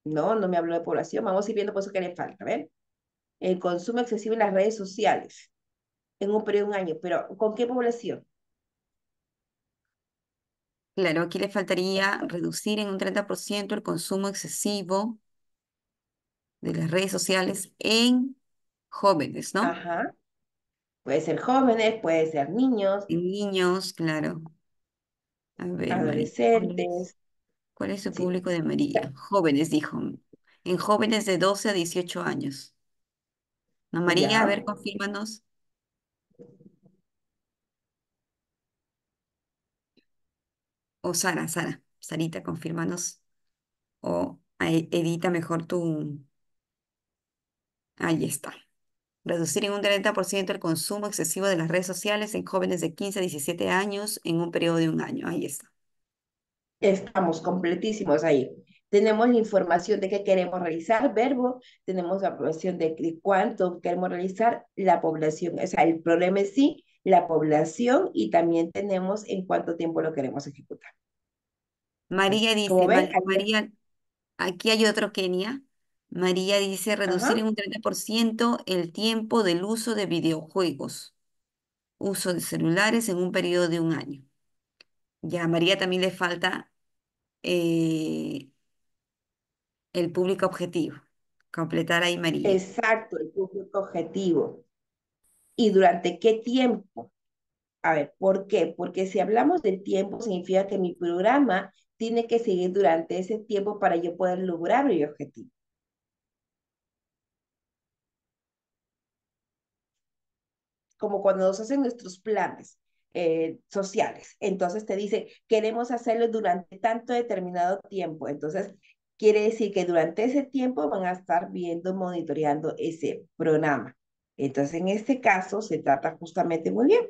No, no me habló de población. Vamos a ir viendo por eso que le falta, ¿ven? El consumo excesivo en las redes sociales en un periodo de un año, pero ¿con qué población? Claro, aquí le faltaría reducir en un 30% el consumo excesivo de las redes sociales en jóvenes, ¿no? Ajá. Puede ser jóvenes, puede ser niños, En niños, claro. A ver, María, adolescentes, ¿cuál es su sí. público de María? Jóvenes, dijo. En jóvenes de 12 a 18 años. ¿No, María? A Ya, ver, confírmanos. O Sarita, confírmanos. O edita mejor tu... Ahí está. Reducir en un 30% el consumo excesivo de las redes sociales en jóvenes de 15 a 17 años en un periodo de un año. Ahí está. estamos completísimos ahí. Tenemos la información de qué queremos realizar, verbo, tenemos la población de cuánto queremos realizar, la población, o sea, el problema en sí, la población y también tenemos en cuánto tiempo lo queremos ejecutar. María Como dice, ven, María, aquí hay otro Kenia. María dice reducir ajá, en un 30% el tiempo del uso de videojuegos, uso de celulares en un periodo de un año. Ya a María también le falta eh, el público objetivo. Completar ahí María. exacto, el público objetivo. ¿Y durante qué tiempo? A ver, ¿por qué? Porque si hablamos del tiempo, significa que mi programa tiene que seguir durante ese tiempo para yo poder lograr mi objetivo. Como cuando nos hacen nuestros planes sociales. Entonces te dice, queremos hacerlo durante tanto determinado tiempo. Entonces, quiere decir que durante ese tiempo van a estar viendo, monitoreando ese programa. Entonces, en este caso, se trata justamente muy bien.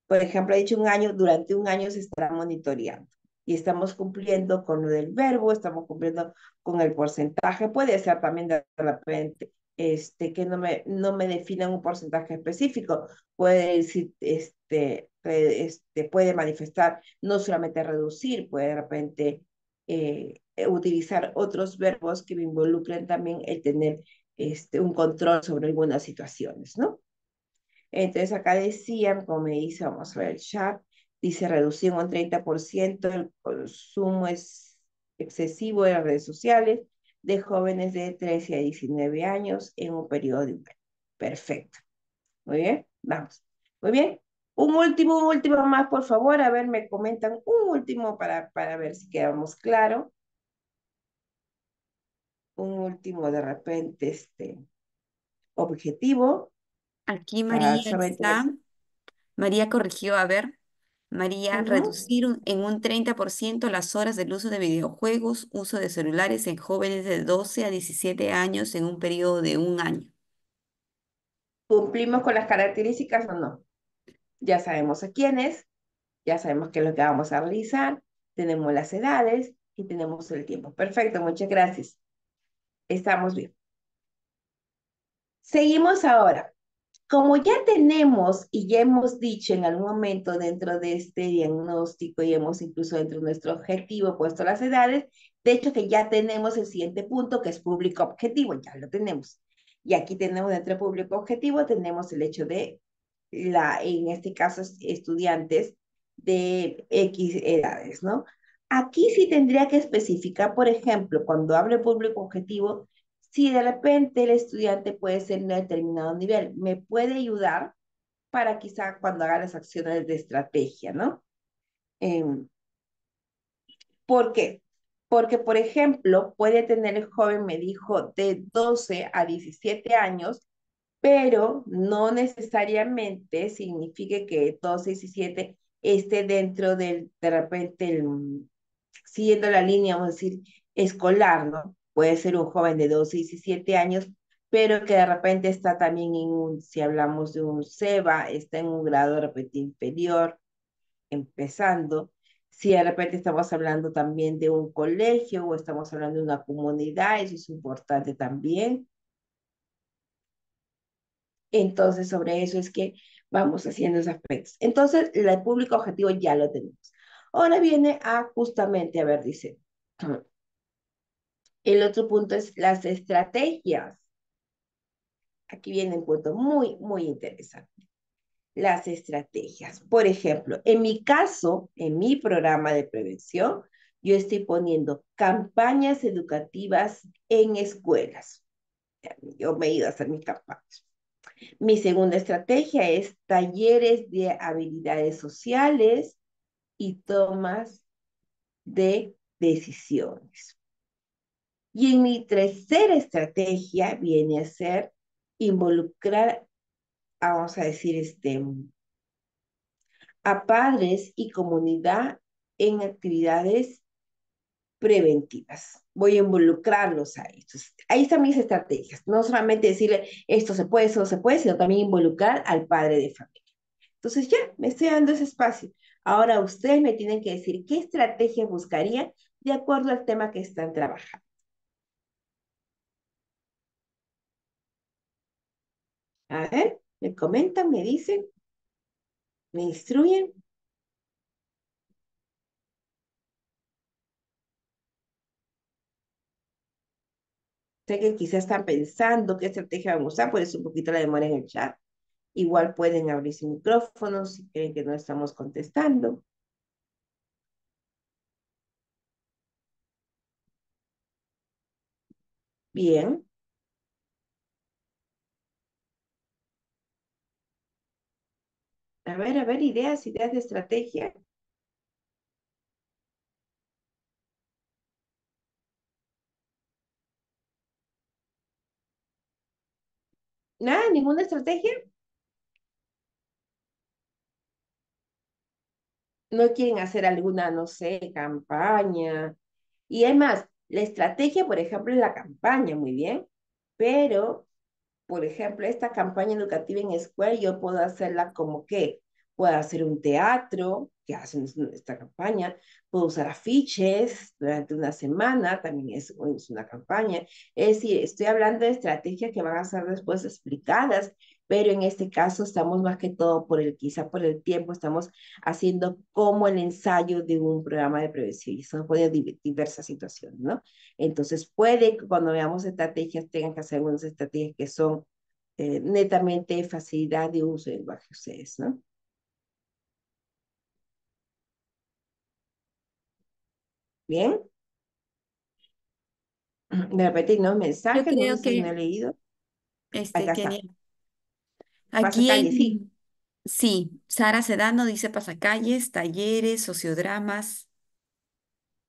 Por ejemplo, ha dicho un año, durante un año se estará monitoreando y estamos cumpliendo con lo del verbo, estamos cumpliendo con el porcentaje, puede ser también de repente que no me definan un porcentaje específico, puede decir, puede manifestar no solamente reducir, puede de repente utilizar otros verbos que me involucren también el tener un control sobre algunas situaciones, ¿no? Entonces acá decían, como me dice, vamos a ver el chat, dice reducir un 30% el consumo es excesivo de las redes sociales de jóvenes de 13 a 19 años en un periodo de un año. Perfecto. Muy bien, vamos. Muy bien. Un último más, por favor. A ver, me comentan un último para ver si quedamos claro. Un último de repente, objetivo Aquí para María solamente ver. está. María corrigió, a ver, María, Ujú. reducir en un 30% las horas del uso de videojuegos, uso de celulares en jóvenes de 12 a 17 años en un periodo de un año. ¿Cumplimos con las características o no? Ya sabemos a quiénes, ya sabemos qué es lo que vamos a realizar, tenemos las edades y tenemos el tiempo. Perfecto, muchas gracias. Estamos bien. Seguimos ahora. Como ya tenemos y ya hemos dicho en algún momento dentro de este diagnóstico y hemos incluso dentro de nuestro objetivo puesto las edades, de hecho que ya tenemos el siguiente punto que es público objetivo, ya lo tenemos. Y aquí tenemos dentro de público objetivo, tenemos el hecho de en este caso, estudiantes de X edades, ¿no? Aquí sí tendría que especificar, por ejemplo, cuando hablo de público objetivo, si de repente el estudiante puede ser en un determinado nivel, me puede ayudar para quizá cuando haga las acciones de estrategia, ¿no? Eh, ¿Por qué? Porque, por ejemplo, puede tener el joven, me dijo, de 12 a 17 años, pero no necesariamente signifique que 12 y 17 esté dentro del, de repente, siguiendo la línea, vamos a decir, escolar, ¿no? Puede ser un joven de 12 y 17 años, pero que de repente está también si hablamos de un SEBA, está en un grado de repente inferior, empezando. Si de repente estamos hablando también de un colegio o estamos hablando de una comunidad, eso es importante también. Entonces, sobre eso es que vamos haciendo esos aspectos. Entonces, el público objetivo ya lo tenemos. Ahora viene a justamente, a ver, dice, el otro punto es las estrategias. Aquí viene un punto muy, muy interesante. Las estrategias. Por ejemplo, en mi caso, en mi programa de prevención, yo estoy poniendo campañas educativas en escuelas. Yo me he ido a hacer mis campañas. Mi segunda estrategia es talleres de habilidades sociales y tomas de decisiones. Y en mi tercera estrategia viene a ser involucrar, vamos a decir, a padres y comunidad en actividades preventivas. Voy a involucrarlos a estos. Ahí están mis estrategias. No solamente decirle esto se puede, eso se puede, sino también involucrar al padre de familia. Entonces ya, me estoy dando ese espacio. Ahora ustedes me tienen que decir qué estrategia buscarían de acuerdo al tema que están trabajando. A ver, me comentan, me dicen, me instruyen. Sé que quizás están pensando qué estrategia vamos a usar, por eso un poquito la demora en el chat. Igual pueden abrir su micrófono si creen que no estamos contestando. Bien. A ver, ideas de estrategia. Nada, ninguna estrategia. No quieren hacer alguna, no sé, campaña. Y además, la estrategia, por ejemplo, es la campaña, muy bien, pero por ejemplo, esta campaña educativa en escuela, yo puedo hacerla como que puedo hacer un teatro, que hacen esta campaña, puedo usar afiches durante una semana, también es una campaña. Es decir, estoy hablando de estrategias que van a ser después explicadas pero en este caso estamos más que todo quizá por el tiempo, estamos haciendo como el ensayo de un programa de prevención y eso nos pone diversas situaciones, ¿no? Entonces puede que cuando veamos estrategias tengan que hacer algunas estrategias que son netamente facilidad de uso del lenguaje ustedes, ¿no? Bien, de repente no Yo mensajes, no sé creo si no he que leído. Acá tenía está, aquí pasacalle, sí. sí, Sara Sedano dice pasacalles, talleres, sociodramas.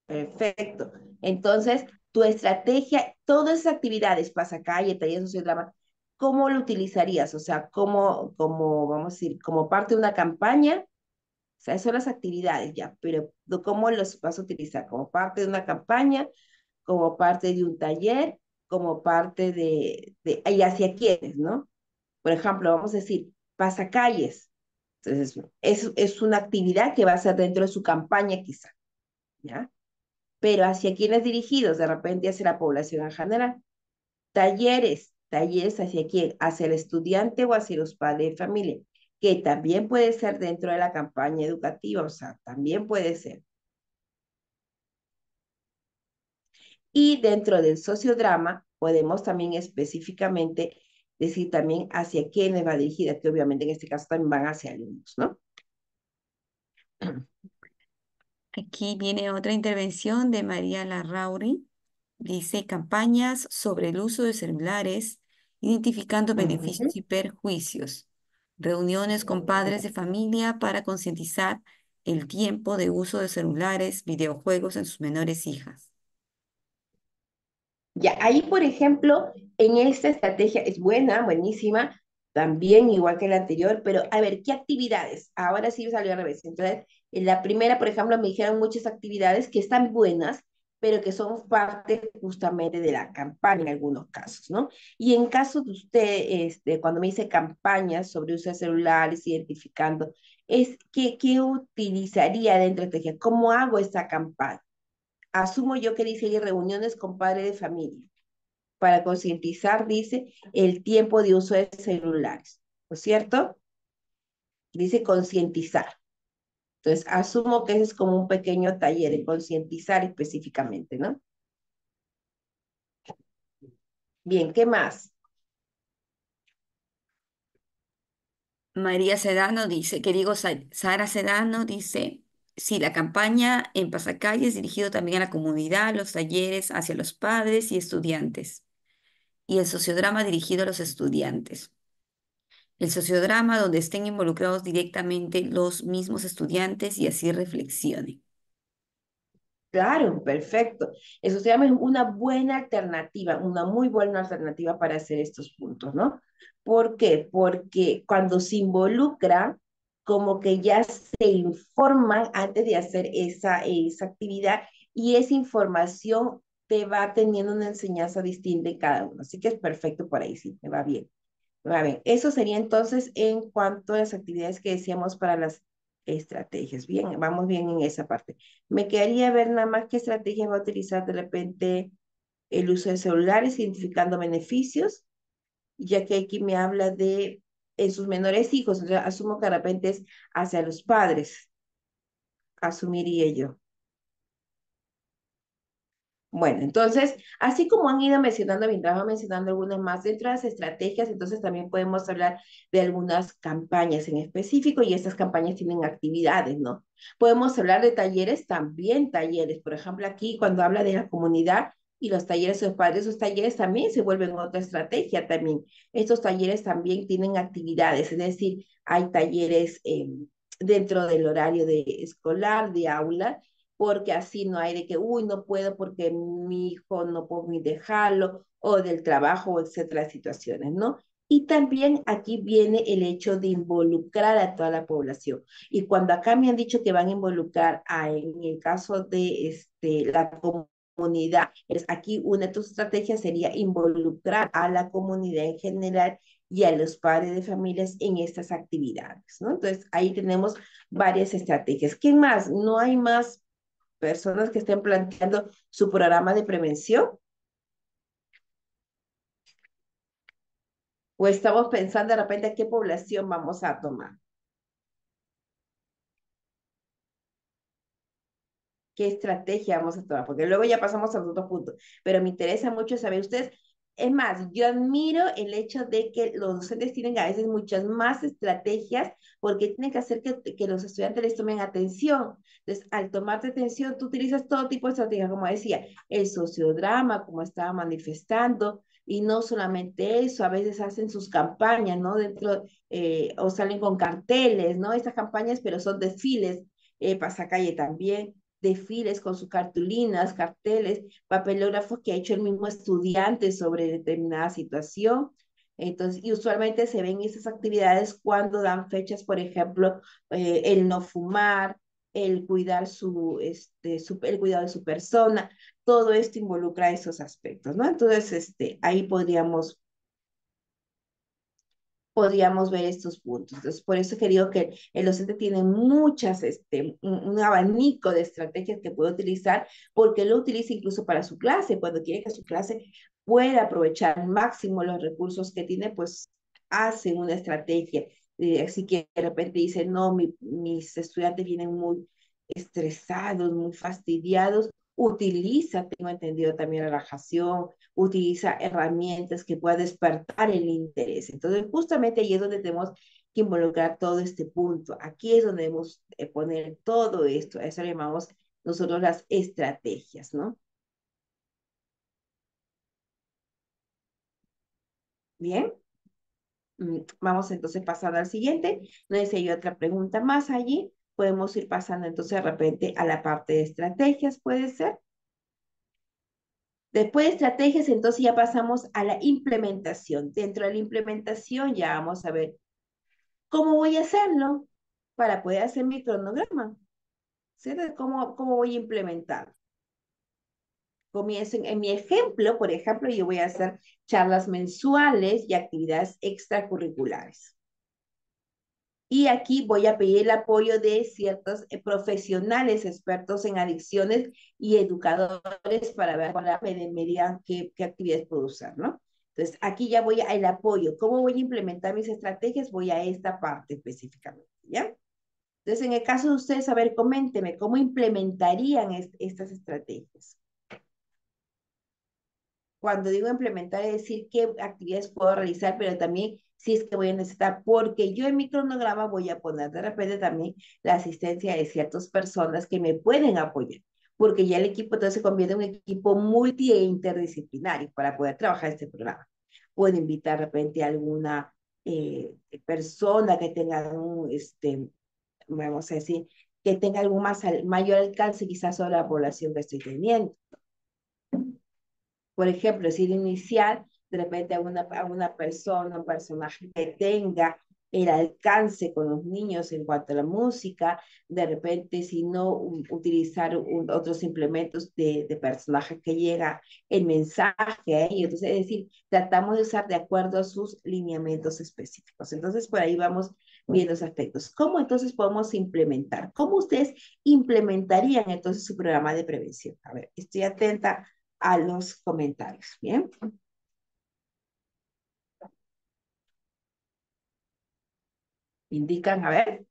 Perfecto. Entonces, tu estrategia, todas esas actividades, pasacalle, taller sociodrama, ¿cómo lo utilizarías? O sea, vamos a decir, como parte de una campaña, o sea, esas son las actividades ya, pero ¿cómo los vas a utilizar? ¿Como parte de una campaña, como parte de un taller, como parte y hacia quiénes, ¿no? Por ejemplo, vamos a decir, pasacalles. Entonces, es una actividad que va a ser dentro de su campaña quizá, ¿ya? Pero hacia quiénes dirigidos, de repente hacia la población en general. Talleres hacia quién, hacia el estudiante o hacia los padres de familia, que también puede ser dentro de la campaña educativa, o sea, también puede ser. Y dentro del sociodrama podemos también específicamente decir también hacia quiénes va dirigida, que obviamente en este caso también van hacia alumnos, ¿no? Aquí viene otra intervención de María Larrauri. Dice campañas sobre el uso de celulares, identificando beneficios Ujú. y perjuicios. Reuniones con padres de familia para concientizar el tiempo de uso de celulares, videojuegos en sus menores hijas. Ya, ahí, por ejemplo, en esta estrategia es buena, buenísima, también igual que la anterior, pero a ver, ¿qué actividades? Ahora sí salió al revés. Entonces, en la primera, por ejemplo, me dijeron muchas actividades que están buenas, pero que son parte justamente de la campaña en algunos casos, ¿no? Y en caso de usted, cuando me dice campañas sobre uso de celulares, identificando, ¿qué utilizaría dentro de la estrategia? ¿Cómo hago esta campaña? Asumo yo que dice ahí reuniones con padres de familia para concientizar, dice, el tiempo de uso de celulares, ¿no es cierto? Dice concientizar. Entonces, asumo que ese es como un pequeño taller de concientizar específicamente, ¿no? Bien, ¿qué más? María Sedano dice, que digo, Sara Sedano dice, sí, la campaña en Pasacalles dirigido también a la comunidad, los talleres hacia los padres y estudiantes, y el sociodrama dirigido a los estudiantes. El sociodrama donde estén involucrados directamente los mismos estudiantes y así reflexionen. Claro, perfecto. Eso se llama una buena alternativa, una muy buena alternativa para hacer estos puntos, ¿no? ¿Por qué? Porque cuando se involucran, como que ya se informan antes de hacer esa actividad y esa información te va teniendo una enseñanza distinta en cada uno. Así que es perfecto por ahí, sí, me va bien. A ver, eso sería entonces en cuanto a las actividades que decíamos para las estrategias. Bien, vamos bien en esa parte. Me quedaría ver nada más qué estrategia va a utilizar de repente el uso de celulares, identificando beneficios, ya que aquí me habla de en sus menores hijos. Entonces, asumo que de repente es hacia los padres, asumiría yo. Bueno, entonces, así como han ido mencionando, mientras va mencionando algunas más dentro de las estrategias, entonces también podemos hablar de algunas campañas en específico y estas campañas tienen actividades, ¿no? Podemos hablar de talleres, también talleres. Por ejemplo, aquí cuando habla de la comunidad y los talleres de los padres, esos talleres también se vuelven otra estrategia también. Estos talleres también tienen actividades, es decir, hay talleres dentro del horario de escolar, de aula porque así no hay de que, uy, no puedo porque mi hijo no puedo ni dejarlo, o del trabajo, etcétera, situaciones, ¿no? Y también aquí viene el hecho de involucrar a toda la población. Y cuando acá me han dicho que van a involucrar en el caso de la comunidad, es aquí una de tus estrategias sería involucrar a la comunidad en general y a los padres de familias en estas actividades, ¿no? Entonces, ahí tenemos varias estrategias. ¿Qué más? No hay más personas que estén planteando su programa de prevención O estamos pensando de repente qué población vamos a tomar. ¿Qué estrategia vamos a tomar? Porque luego ya pasamos a los otros puntos. Pero me interesa mucho saber ustedes. Es más, yo admiro el hecho de que los docentes tienen a veces muchas más estrategias porque tienen que hacer que los estudiantes les tomen atención. Entonces, al tomarte atención, tú utilizas todo tipo de estrategias, como decía, el sociodrama, como estaba manifestando, y no solamente eso, a veces hacen sus campañas, ¿no? Dentro, o salen con carteles, ¿no? Estas campañas, pero son desfiles, pasacalle también desfiles con sus cartulinas, carteles, papelógrafos que ha hecho el mismo estudiante sobre determinada situación. Entonces, y usualmente se ven esas actividades cuando dan fechas, por ejemplo, el no fumar, el cuidar el cuidado de su persona, todo esto involucra esos aspectos, ¿no? Entonces, ahí podríamos ver estos puntos. Entonces, por eso que digo que el docente tiene muchas, un abanico de estrategias que puede utilizar, porque lo utiliza incluso para su clase. Cuando quiere que su clase pueda aprovechar al máximo los recursos que tiene, pues hace una estrategia. Así que de repente dice, no, mis estudiantes vienen muy estresados, muy fastidiados, utiliza, tengo entendido también relajación, utiliza herramientas que puedan despertar el interés. Entonces, justamente ahí es donde tenemos que involucrar todo este punto. Aquí es donde debemos poner todo esto. A eso le llamamos nosotros las estrategias, ¿no? Bien. Vamos entonces pasando al siguiente. No sé si hay otra pregunta más allí. Podemos ir pasando entonces de repente a la parte de estrategias, puede ser. Después de estrategias, entonces ya pasamos a la implementación. Dentro de la implementación ya vamos a ver cómo voy a hacerlo para poder hacer mi cronograma, ¿cierto? ¿Cómo voy a implementar? Comienzo en mi ejemplo, por ejemplo, yo voy a hacer charlas mensuales y actividades extracurriculares. Y aquí voy a pedir el apoyo de ciertos profesionales expertos en adicciones y educadores para ver, me digan qué actividades puedo usar, ¿no? Entonces, aquí ya voy al apoyo. ¿Cómo voy a implementar mis estrategias? Voy a esta parte específicamente, ¿ya? Entonces, en el caso de ustedes, a ver, coménteme, ¿cómo implementarían estas estrategias? Cuando digo implementar, es decir qué actividades puedo realizar, pero también si es que voy a necesitar, porque yo en mi cronograma voy a poner de repente también la asistencia de ciertas personas que me pueden apoyar, porque ya el equipo entonces se convierte en un equipo multi e interdisciplinario para poder trabajar este programa. Puedo invitar de repente a alguna persona que tenga vamos a decir, que tenga algún mayor alcance quizás sobre la población que estoy teniendo. Por ejemplo, si de iniciar de repente a una persona, un personaje que tenga el alcance con los niños en cuanto a la música, de repente si no utilizar otros implementos de personaje que llega el mensaje a ellos. Entonces, es decir, tratamos de usar de acuerdo a sus lineamientos específicos. Entonces, por ahí vamos viendo los aspectos. ¿Cómo entonces podemos implementar? ¿Cómo ustedes implementarían entonces su programa de prevención? A ver, estoy atenta a los comentarios. Bien, indican, a ver.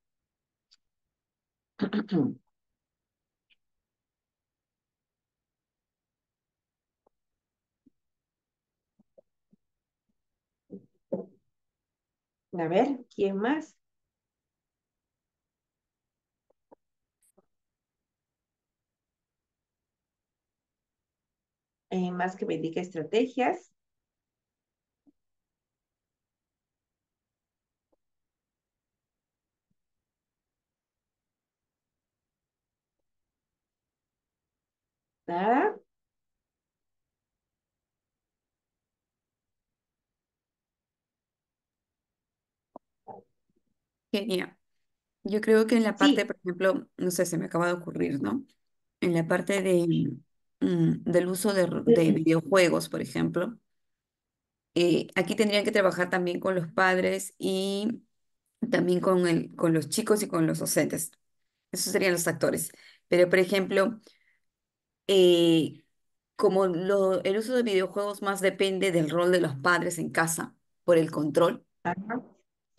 A ver, ¿quién más? Más que me indica estrategias. Nada. Genial. Yo creo que en la parte, Sí. por ejemplo, no sé, se me acaba de ocurrir, ¿no? En la parte del uso de videojuegos, por ejemplo, aquí tendrían que trabajar también con los padres y también con los chicos y con los docentes. Esos serían los actores. Pero, por ejemplo, como el uso de videojuegos más depende del rol de los padres en casa, por el control, Ajá.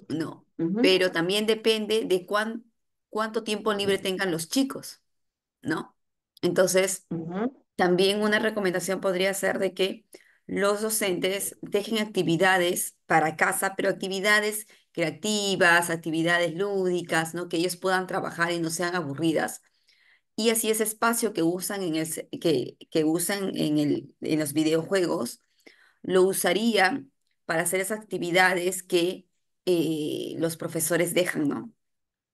no, Ujú, pero también depende de cuánto tiempo libre tengan los chicos, ¿no? Entonces, ujú. también una recomendación podría ser de que los docentes dejen actividades para casa, pero actividades creativas, actividades lúdicas, ¿no? Que ellos puedan trabajar y no sean aburridas. Y así ese espacio que usan que usan en los videojuegos, lo usarían para hacer esas actividades que los profesores dejan, ¿no?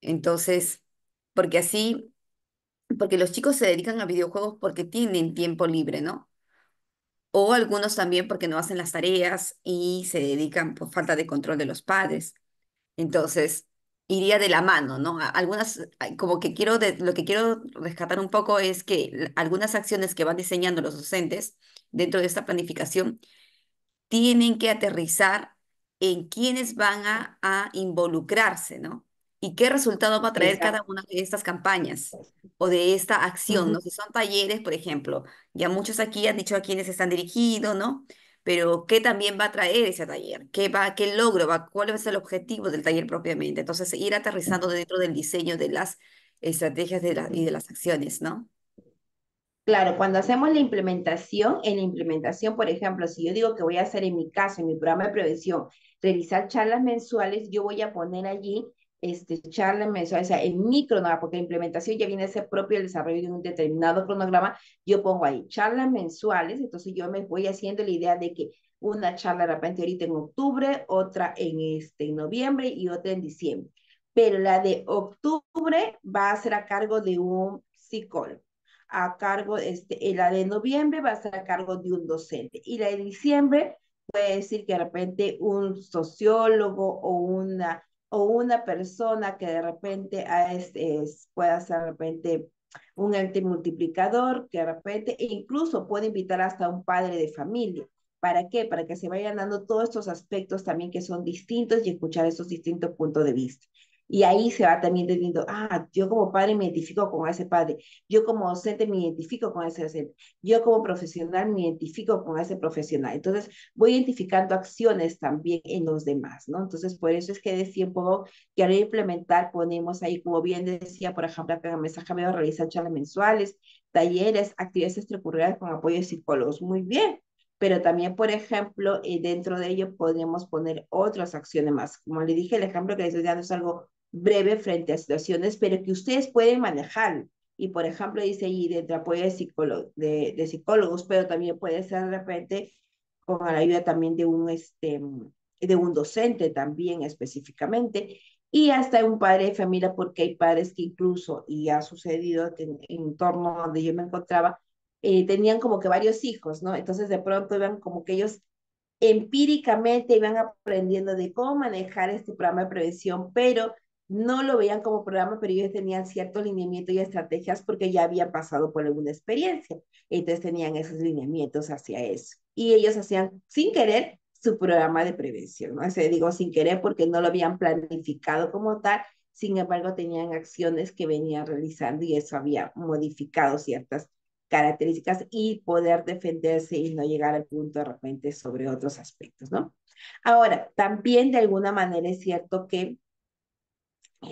Entonces, porque así, porque los chicos se dedican a videojuegos porque tienen tiempo libre, ¿no? O algunos también porque no hacen las tareas y se dedican por falta de control de los padres. Entonces, iría de la mano, ¿no? Algunas, como que lo que quiero rescatar un poco es que algunas acciones que van diseñando los docentes dentro de esta planificación tienen que aterrizar en quiénes van a involucrarse, ¿no? Y qué resultado va a traer cada Exacto. una de estas campañas o de esta acción, Ujú. ¿no? Si son talleres, por ejemplo, ya muchos aquí han dicho a quiénes están dirigidos, ¿no? Pero ¿qué también va a traer ese taller? ¿Qué logro va? ¿Cuál es el objetivo del taller propiamente? Entonces, ir aterrizando dentro del diseño de las estrategias y de las acciones, ¿no? Claro, cuando hacemos la implementación, en la implementación, por ejemplo, si yo digo que voy a hacer en mi caso, en mi programa de prevención, realizar charlas mensuales, yo voy a poner allí charlas mensuales, o sea, en mi cronograma, porque la implementación ya viene a ser propio el desarrollo de un determinado cronograma, yo pongo ahí charlas mensuales, entonces yo me voy haciendo la idea de que una charla de repente ahorita en octubre, otra en noviembre y otra en diciembre. Pero la de octubre va a ser a cargo de un psicólogo a cargo, la de noviembre va a estar a cargo de un docente y la de diciembre puede decir que de repente un sociólogo o una persona que de repente pueda ser de repente un ente multiplicador, que de repente, e incluso puede invitar hasta un padre de familia. ¿Para qué? Para que se vayan dando todos estos aspectos también que son distintos y escuchar esos distintos puntos de vista. Y ahí se va también teniendo, yo como padre me identifico con ese padre, yo como docente me identifico con ese docente. Yo como profesional me identifico con ese profesional. Entonces, voy identificando acciones también en los demás, ¿no? Entonces, por eso es que decía un poco que al implementar ponemos ahí, como bien decía, por ejemplo, acá en el mensaje veo realizar charlas mensuales, talleres, actividades extracurriculares con apoyo de psicólogos. Muy bien. Pero también, por ejemplo, dentro de ello podríamos poner otras acciones más. Como le dije, el ejemplo que les estoy dando es algo breve frente a situaciones, pero que ustedes pueden manejar y por ejemplo dice ahí de apoyo de psicólogos, pero también puede ser de repente con la ayuda también de un docente también específicamente, y hasta un padre de familia, porque hay padres que incluso, y ha sucedido que en torno a donde yo me encontraba, tenían como que varios hijos, ¿no? Entonces de pronto iban como que ellos empíricamente iban aprendiendo de cómo manejar este programa de prevención, pero no lo veían como programa, pero ellos tenían cierto lineamiento y estrategias porque ya habían pasado por alguna experiencia. Entonces tenían esos lineamientos hacia eso. Y ellos hacían sin querer su programa de prevención, ¿no? O sea, digo sin querer porque no lo habían planificado como tal, sin embargo tenían acciones que venían realizando y eso había modificado ciertas características y poder defenderse y no llegar al punto de repente sobre otros aspectos, ¿no? Ahora, también de alguna manera es cierto que,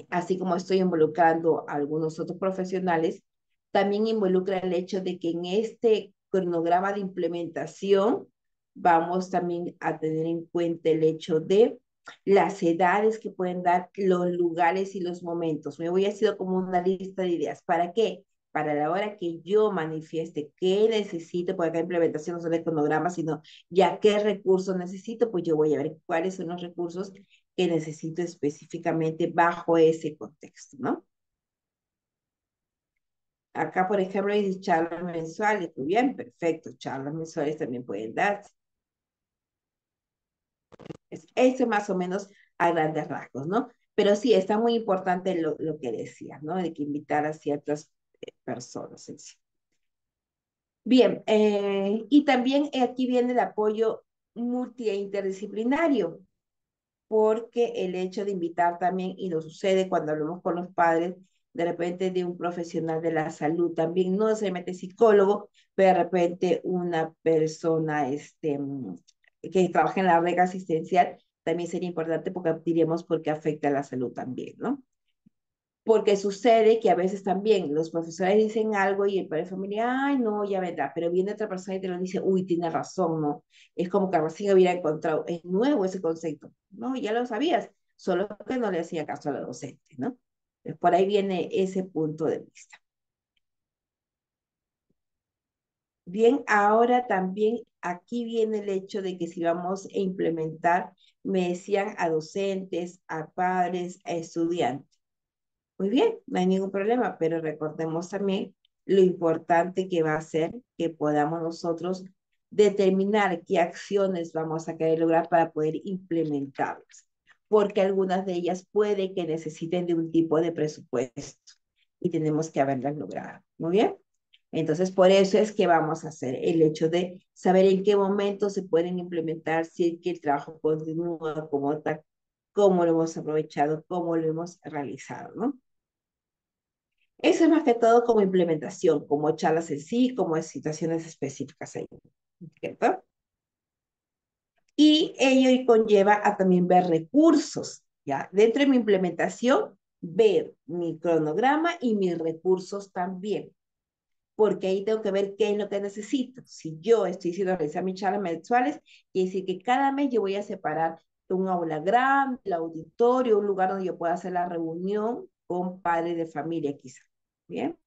así como estoy involucrando a algunos otros profesionales, también involucra el hecho de que en este cronograma de implementación vamos también a tener en cuenta el hecho de las edades que pueden dar, los lugares y los momentos. Me voy a hacer como una lista de ideas. ¿Para qué? Para la hora que yo manifieste qué necesito, porque acá implementación no solo el cronograma, sino ya qué recursos necesito, pues yo voy a ver cuáles son los recursos que necesito específicamente bajo ese contexto, ¿no? Acá, por ejemplo, hay charlas mensuales, muy bien, perfecto, charlas mensuales también pueden darse. Eso más o menos a grandes rasgos, ¿no? Pero sí, está muy importante lo que decía, ¿no? De que invitar a ciertas personas. En sí. Bien, y también aquí viene el apoyo multi e interdisciplinario, porque el hecho de invitar también, y nos sucede cuando hablamos con los padres, de repente de un profesional de la salud, también no necesariamente psicólogo, pero de repente una persona que trabaja en la red asistencial, también sería importante porque diremos porque afecta a la salud también, ¿no? Porque sucede que a veces también los profesores dicen algo y el padre de familia, ay, no, ya vendrá, pero viene otra persona y te lo dice, uy, tiene razón, ¿no? Es como que recién hubiera encontrado, es nuevo ese concepto, ¿no? Ya lo sabías, solo que no le hacía caso a la docente, ¿no? Pues por ahí viene ese punto de vista. Bien, ahora también aquí viene el hecho de que si vamos a implementar, me decían a docentes, a padres, a estudiantes. Muy bien, no hay ningún problema, pero recordemos también lo importante que va a ser que podamos nosotros determinar qué acciones vamos a querer lograr para poder implementarlas, porque algunas de ellas puede que necesiten de un tipo de presupuesto y tenemos que haberlas logrado. Muy bien. Entonces, por eso es que vamos a hacer el hecho de saber en qué momento se pueden implementar, si es que el trabajo continúa como tal, cómo lo hemos aprovechado, cómo lo hemos realizado, ¿no? Eso es más que todo como implementación, como charlas en sí, como situaciones específicas ahí, ¿cierto? Y ello conlleva a también ver recursos, ¿ya? Dentro de mi implementación, ver mi cronograma y mis recursos también, porque ahí tengo que ver qué es lo que necesito. Si yo estoy haciendo realizar mis charlas mensuales, quiere decir que cada mes yo voy a separar un aula grande, el auditorio, un lugar donde yo pueda hacer la reunión con padres de familia quizá, ¿bien?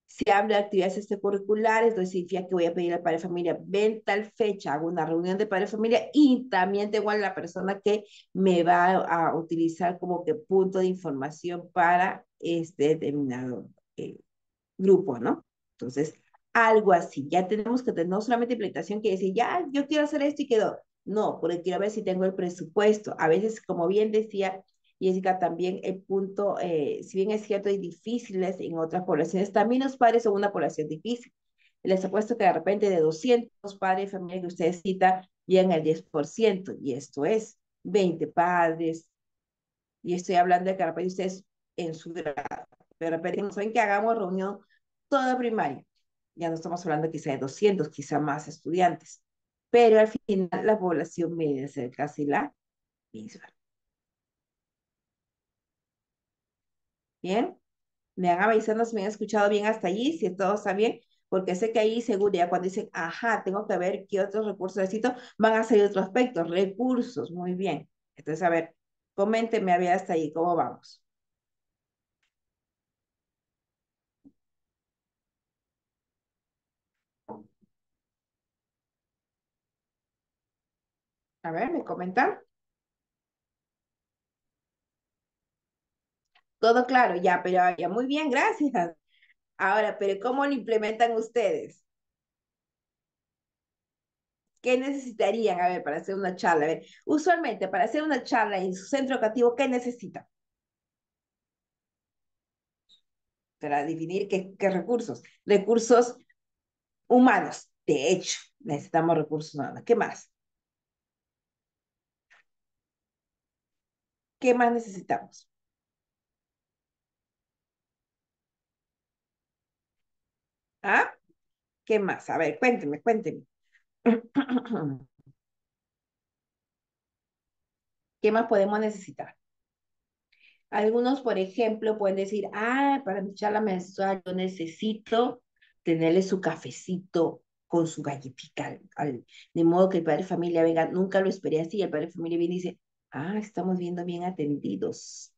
Si habla de actividades extracurriculares, entonces significa que voy a pedir al padre de familia, ven tal fecha, hago una reunión de padre de familia y también tengo a la persona que me va a utilizar como que punto de información para este determinado grupo, ¿no? Entonces, algo así. Ya tenemos que tener no solamente implementación que decir, ya, yo quiero hacer esto y quedó. No, porque quiero ver si tengo el presupuesto. A veces, como bien decía Jessica, también el punto, si bien es cierto, hay difíciles en otras poblaciones, también los padres son una población difícil. Les apuesto que de repente de 200 padres de familia que ustedes citan, llegan al 10%, y esto es 20 padres, y estoy hablando de que de repente ustedes en su grado, de repente no saben que hagamos reunión toda primaria. Ya no estamos hablando quizá de 200, quizá más estudiantes, pero al final la población media es casi la misma. ¿Bien? Me van avisando si me han escuchado bien hasta allí, si todo está bien, porque sé que ahí seguro ya cuando dicen, ajá, tengo que ver qué otros recursos necesito, van a ser otro aspecto, recursos, muy bien. Entonces, a ver, coméntenme a ver hasta ahí, ¿cómo vamos? A ver, ¿me comentan? Todo claro, ya, pero ya, muy bien, gracias. Ahora, pero ¿cómo lo implementan ustedes? ¿Qué necesitarían, a ver, para hacer una charla? A ver, usualmente para hacer una charla en su centro educativo, ¿qué necesitan? Para definir qué recursos. Recursos humanos, de hecho, necesitamos recursos humanos. ¿Qué más? ¿Qué más necesitamos? ¿Ah? ¿Qué más? A ver, cuéntenme, cuéntenme. ¿Qué más podemos necesitar? Algunos, por ejemplo, pueden decir, ah, para mi charla mensual yo necesito tenerle su cafecito con su galletita, de modo que el padre de familia venga, nunca lo esperé así, el padre de familia viene y dice, ah, estamos viendo bien atendidos.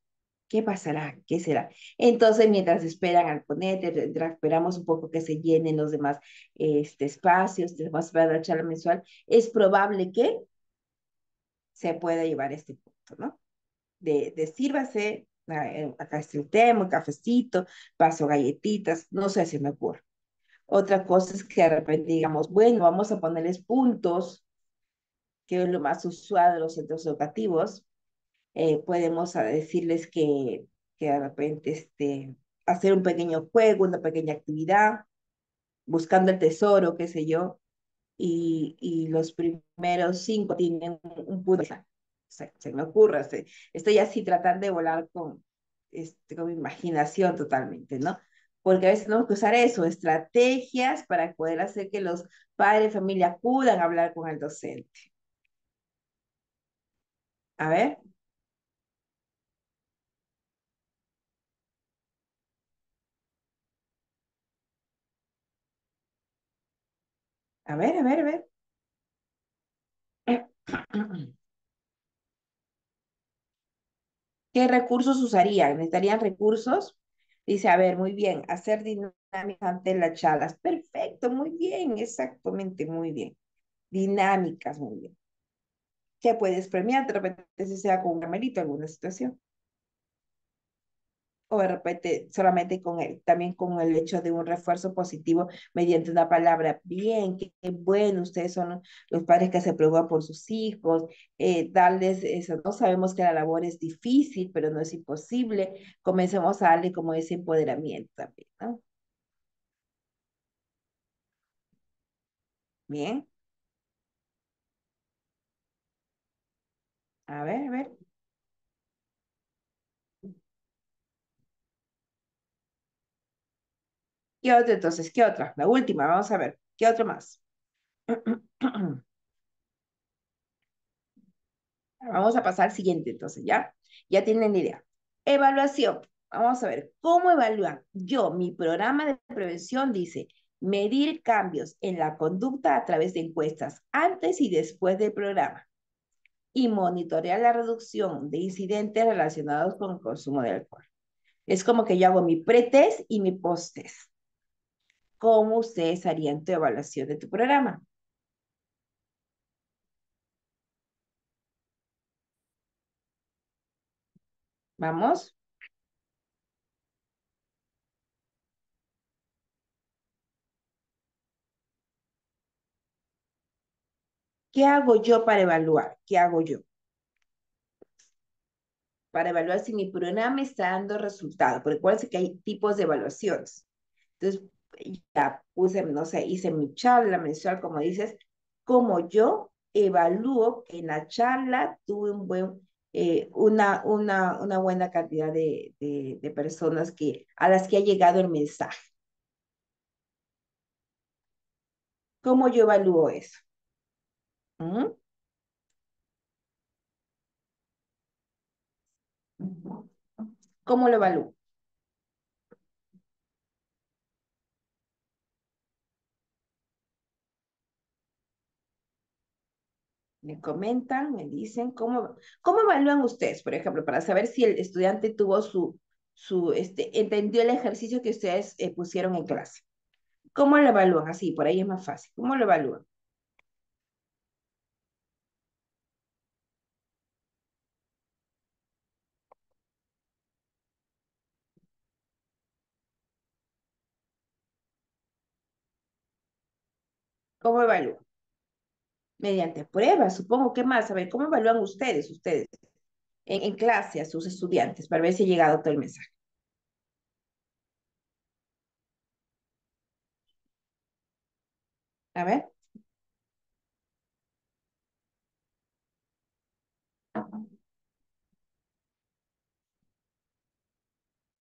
¿Qué pasará? ¿Qué será? Entonces, mientras esperan al ponente, mientras esperamos un poco que se llenen los demás espacios, tenemos para la charla mensual, es probable que se pueda llevar este punto, ¿no? De sírvase, acá está el té, un cafecito, paso galletitas, no sé si me ocurre. Otra cosa es que de repente digamos, bueno, vamos a ponerles puntos, que es lo más usual de los centros educativos. Podemos decirles que de repente hacer un pequeño juego, una pequeña actividad, buscando el tesoro, qué sé yo, y los primeros 5 tienen un punto. Se me ocurre, estoy así tratando de volar con mi imaginación totalmente, ¿no? Porque a veces tenemos que usar eso, estrategias para poder hacer que los padres de familia acudan a hablar con el docente. A ver, a ver, a ver, a ver. ¿Qué recursos usarían? ¿Necesitarían recursos? Dice, a ver, muy bien, hacer dinámicas ante las charlas. Perfecto, muy bien, exactamente, muy bien. Dinámicas, muy bien. ¿Qué puedes premiar? De repente, si sea con un camerito, alguna situación. O de repente, solamente con él, también con el hecho de un refuerzo positivo mediante una palabra. Bien, qué bueno, ustedes son los padres que se preocupan por sus hijos, darles eso. No sabemos que la labor es difícil, pero no es imposible. Comencemos a darle como ese empoderamiento también, ¿no? Bien, a ver, a ver. ¿Qué otro entonces? ¿Qué otra? La última, vamos a ver. ¿Qué otro más? Vamos a pasar al siguiente, entonces, ¿ya? Ya tienen idea. Evaluación. Vamos a ver, ¿cómo evalúan? Yo, mi programa de prevención dice, medir cambios en la conducta a través de encuestas antes y después del programa y monitorear la reducción de incidentes relacionados con el consumo de alcohol. Es como que yo hago mi pretest y mi post-test. ¿Cómo ustedes harían tu evaluación de tu programa? ¿Vamos? ¿Qué hago yo para evaluar? ¿Qué hago yo? Para evaluar si mi programa está dando resultado, porque acuérdense que hay tipos de evaluaciones. Entonces, ya puse, no sé, hice mi charla mensual, como dices, como yo evalúo que en la charla tuve una buena cantidad de personas a las que ha llegado el mensaje. ¿Cómo yo evalúo eso? ¿Mm? ¿Cómo lo evalúo? Me comentan, me dicen, ¿cómo evalúan ustedes, por ejemplo, para saber si el estudiante tuvo entendió el ejercicio que ustedes pusieron en clase? ¿Cómo lo evalúan? Así, por ahí es más fácil. ¿Cómo lo evalúan? ¿Cómo evalúan? Mediante pruebas, supongo. ¿Qué más? A ver, ¿cómo evalúan ustedes, en clase a sus estudiantes para ver si ha llegado todo el mensaje? A ver,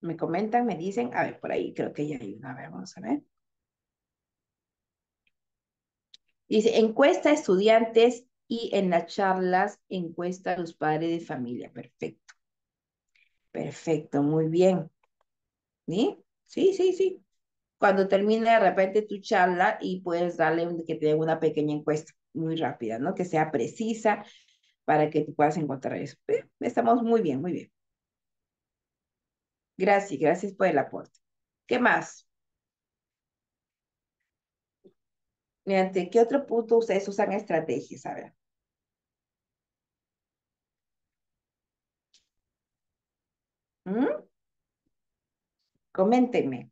me comentan, me dicen, a ver, por ahí creo que ya hay una. A ver, vamos a ver. Dice, encuesta a estudiantes y en las charlas encuesta a los padres de familia. Perfecto, perfecto, muy bien. ¿Sí? Sí, sí, sí. Cuando termine de repente tu charla y puedes que te dé una pequeña encuesta muy rápida, ¿no? Que sea precisa para que tú puedas encontrar eso. Estamos muy bien, muy bien. Gracias, gracias por el aporte. ¿Qué más? Mediante qué otro punto ustedes usan estrategias? A ver. ¿Mm? Coméntenme.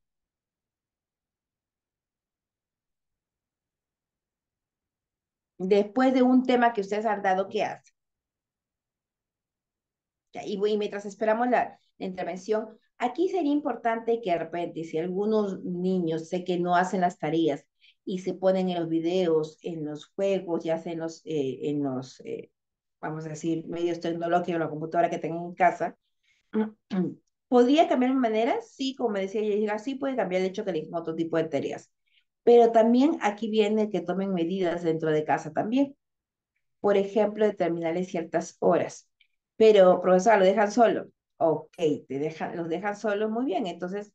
Después de un tema que ustedes han dado, ¿qué hacen? Ya, y mientras esperamos la intervención, aquí sería importante que de repente, si algunos niños sé que no hacen las tareas y se ponen en los videos, en los juegos, ya sea vamos a decir, medios tecnológicos, la computadora que tengan en casa, ¿podría cambiar mi manera? Sí, como me decía ella, sí puede cambiar el hecho que elijan otro tipo de tareas. Pero también aquí viene que tomen medidas dentro de casa también. Por ejemplo, determinarles ciertas horas. Pero, profesora, lo dejan solo. Ok, los dejan solos, muy bien. Entonces,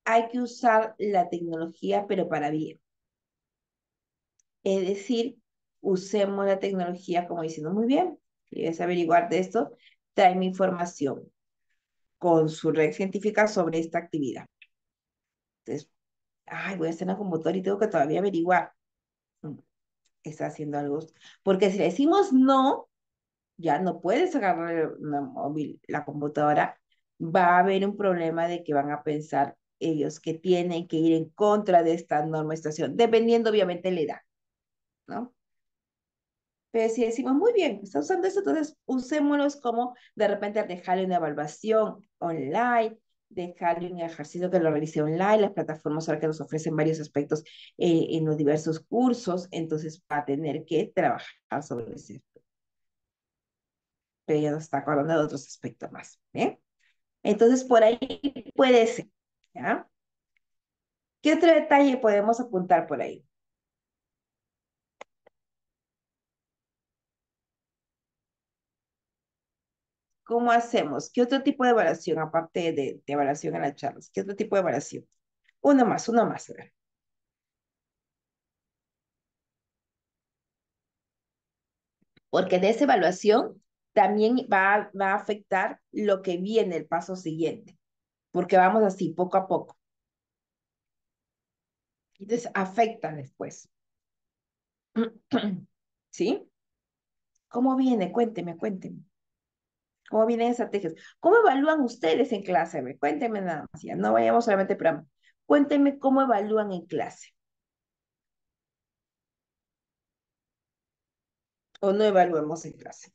hay que usar la tecnología, pero para bien. Es decir, usemos la tecnología como diciendo, muy bien, quieres averiguar de esto, tráeme información con su red científica sobre esta actividad. Entonces, ay, voy a estar en la computadora y tengo que todavía averiguar. Mm, Está haciendo algo. Porque si le decimos no, ya no puedes agarrar la computadora, va a haber un problema de que van a pensar ellos que tienen que ir en contra de esta norma de estación, dependiendo obviamente la edad, ¿no? Pero si decimos, muy bien, está usando esto, entonces usémoslos como de repente dejarle una evaluación online, dejarle un ejercicio que lo realice online, las plataformas ahora que nos ofrecen varios aspectos en los diversos cursos, entonces va a tener que trabajar sobre ese, pero ya nos está acordando de otros aspectos más, ¿eh? Entonces por ahí puede ser, ¿ya? ¿Qué otro detalle podemos apuntar por ahí? ¿Cómo hacemos? ¿Qué otro tipo de evaluación, aparte de evaluación en las charlas? ¿Qué otro tipo de evaluación? Uno más, a ver. Porque de esa evaluación también va a afectar lo que viene, el paso siguiente, porque vamos así, poco a poco. Entonces, afecta después. ¿Sí? ¿Cómo viene? Cuénteme, cuénteme. ¿Cómo vienen estrategias? ¿Cómo evalúan ustedes en clase? A ver, cuénteme nada más, ya no vayamos solamente al programa. Cuénteme cómo evalúan en clase. O no evaluamos en clase.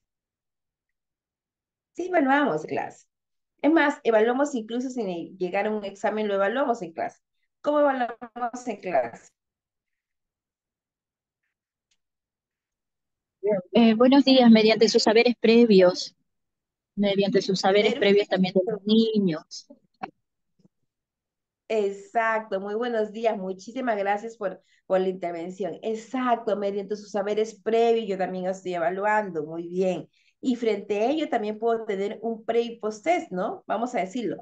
Sí, evaluamos en clase. Es más, evaluamos incluso sin llegar a un examen, lo evaluamos en clase. ¿Cómo evaluamos en clase? Buenos días, mediante sus saberes previos también de los Perfecto. niños. Exacto, muy buenos días. Muchísimas gracias por la intervención. Exacto, mediante sus saberes previos, yo también estoy evaluando. Muy bien. Y frente a ello también puedo tener un pre y post test, ¿no? Vamos a decirlo.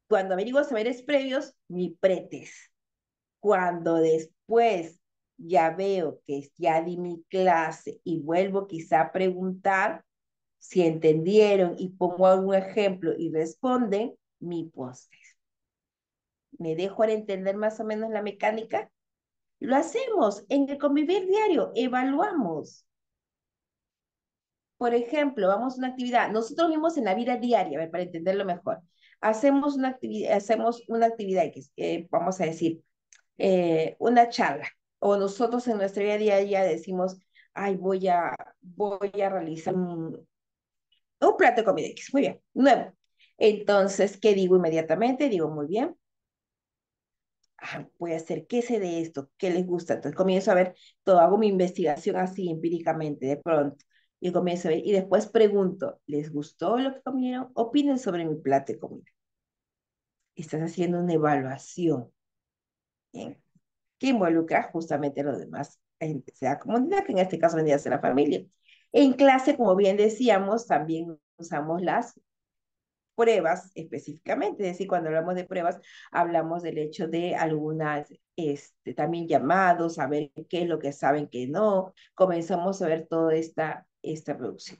Cuando averiguo saberes previos, mi pretest. Cuando después ya veo que ya di mi clase y vuelvo quizá a preguntar si entendieron y pongo algún ejemplo y responden, mi post test. ¿Me dejo al entender más o menos la mecánica? Lo hacemos en el convivir diario, evaluamos. Por ejemplo, vamos a una actividad, nosotros vimos en la vida diaria, a ver, para entenderlo mejor. Hacemos una actividad X, vamos a decir, una charla, o nosotros en nuestra vida diaria decimos, ay, voy a realizar un plato de comida X, muy bien, nuevo. Entonces, ¿qué digo inmediatamente? Digo, muy bien, voy a hacer, ¿qué sé de esto? ¿Qué les gusta? Entonces comienzo a ver todo, hago mi investigación así empíricamente de pronto y comienzo a ver y después pregunto, ¿les gustó lo que comieron? Opinen sobre mi plato de comida. Estás haciendo una evaluación, ¿bien? Que involucra justamente a los demás, sea comunidad, que en este caso vendría a ser la familia. En clase, como bien decíamos, también usamos las pruebas específicamente, es decir, cuando hablamos de pruebas, hablamos del hecho de algunas, también llamados, a ver qué es lo que saben, qué no, comenzamos a ver toda esta producción.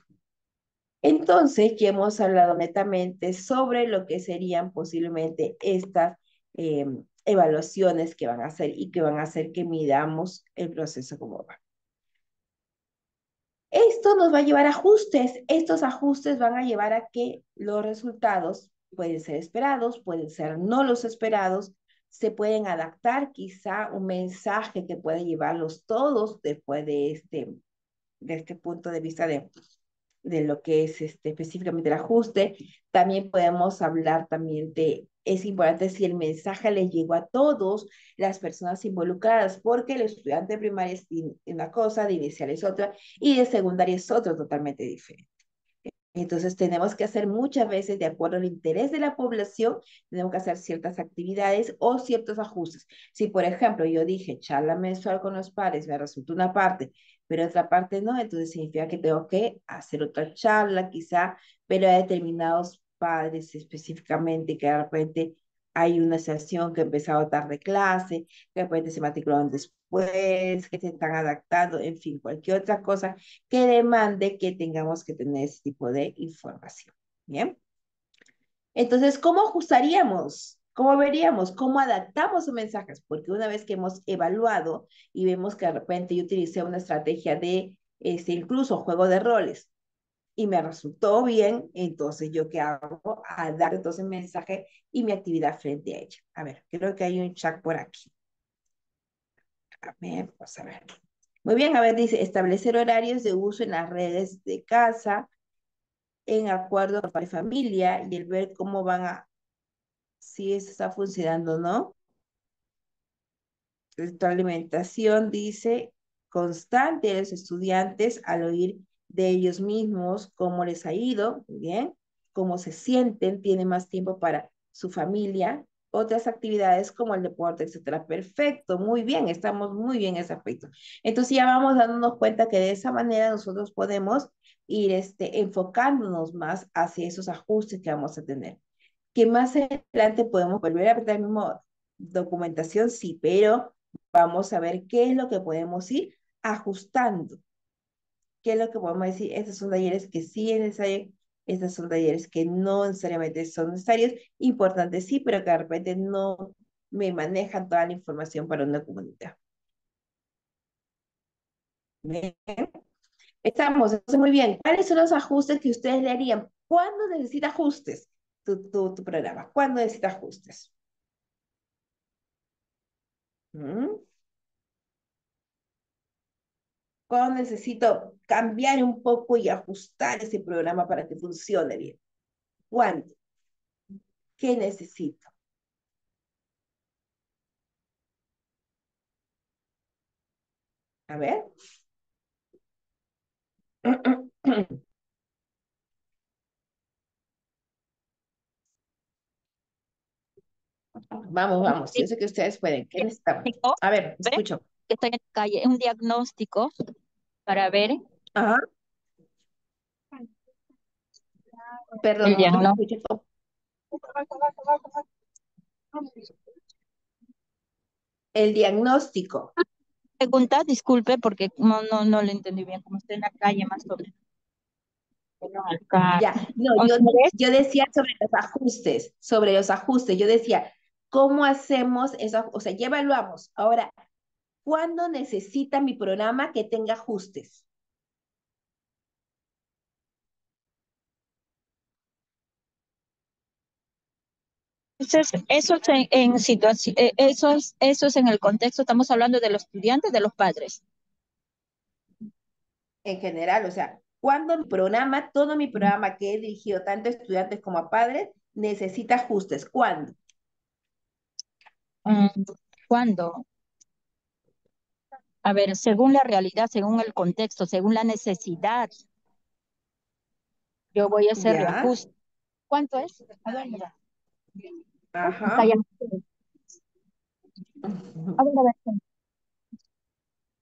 Entonces, ya hemos hablado netamente sobre lo que serían posiblemente estas eh, evaluaciones que van a hacer y que van a hacer que midamos el proceso como va. Esto nos va a llevar a ajustes. Estos ajustes van a llevar a que los resultados pueden ser esperados, pueden ser no los esperados, se pueden adaptar quizá un mensaje que puede llevarlos todos después de este punto de vista de lo que es específicamente el ajuste. También podemos hablar también es importante si el mensaje les llegó a todos las personas involucradas, porque el estudiante de primaria es una cosa, de inicial es otra, y de secundaria es otra totalmente diferente. Entonces tenemos que hacer muchas veces, de acuerdo al interés de la población, tenemos que hacer ciertas actividades o ciertos ajustes. Si, por ejemplo, yo dije charla mensual con los padres, me resulta una parte, pero otra parte no, entonces significa que tengo que hacer otra charla quizá, pero a determinados padres específicamente, que de repente hay una sesión que ha empezado tarde clase, que de repente se matricularon después, que se están adaptando, en fin, cualquier otra cosa que demande que tengamos que tener ese tipo de información. Bien. Entonces, ¿cómo ajustaríamos? ¿Cómo veríamos? ¿Cómo adaptamos los mensajes? Porque una vez que hemos evaluado y vemos que de repente yo utilicé una estrategia de incluso juego de roles y me resultó bien, entonces yo qué hago? A dar entonces mensaje y mi actividad frente a ella. A ver, creo que hay un chat por aquí. A ver, vamos a ver. Muy bien, a ver, dice, establecer horarios de uso en las redes de casa en acuerdo con la familia y el ver cómo van a, si eso está funcionando o no. Retroalimentación dice constante de los estudiantes al oír de ellos mismos cómo les ha ido, muy bien, cómo se sienten, tienen más tiempo para su familia, otras actividades como el deporte, etcétera. Perfecto, muy bien, estamos muy bien en ese aspecto. Entonces ya vamos dándonos cuenta que de esa manera nosotros podemos ir enfocándonos más hacia esos ajustes que vamos a tener. Que más adelante podemos volver a apretar el mismo documentación, sí, pero vamos a ver qué es lo que podemos ir ajustando, qué es lo que podemos decir, estos son talleres que sí es necesario, estos son talleres que no necesariamente son necesarios, importantes sí, pero que de repente no me manejan toda la información para una comunidad. ¿Bien? Estamos, entonces muy bien. ¿Cuáles son los ajustes que ustedes le harían? ¿Cuándo necesita ajustes tu programa? ¿Cuándo necesita ajustes? ¿Mm? ¿Cuándo necesito cambiar un poco y ajustar ese programa para que funcione bien? ¿Cuándo? ¿Qué necesito? A ver. Vamos, vamos. Yo sé que ustedes pueden. ¿Qué necesitamos? Diagnóstico, A ver, ¿ve? escucho. Que estoy en la calle, es un diagnóstico para ver Ajá. el Perdón, no diagnóstico. escuché todo. El diagnóstico. Pregunta, disculpe, porque no lo entendí bien, como estoy en la calle más o menos. Bueno, acá. Ya. No, Otra vez, yo decía sobre los ajustes, sobre los ajustes. Yo decía, ¿cómo hacemos eso? O sea, ya evaluamos. Ahora, ¿cuándo necesita mi programa que tenga ajustes? entonces, eso es en situación, eso es en el contexto, estamos hablando de los estudiantes, de los padres. En general, o sea, cuando mi programa, todo mi programa que he dirigido tanto a estudiantes como a padres, necesita ajustes. ¿Cuándo? Mm, ¿Cuándo? A ver, según la realidad, según el contexto, según la necesidad, yo voy a hacer Ya, reajuste. ¿Cuánto es? A ver, mira. Está ajá. ya. A ver, a ver.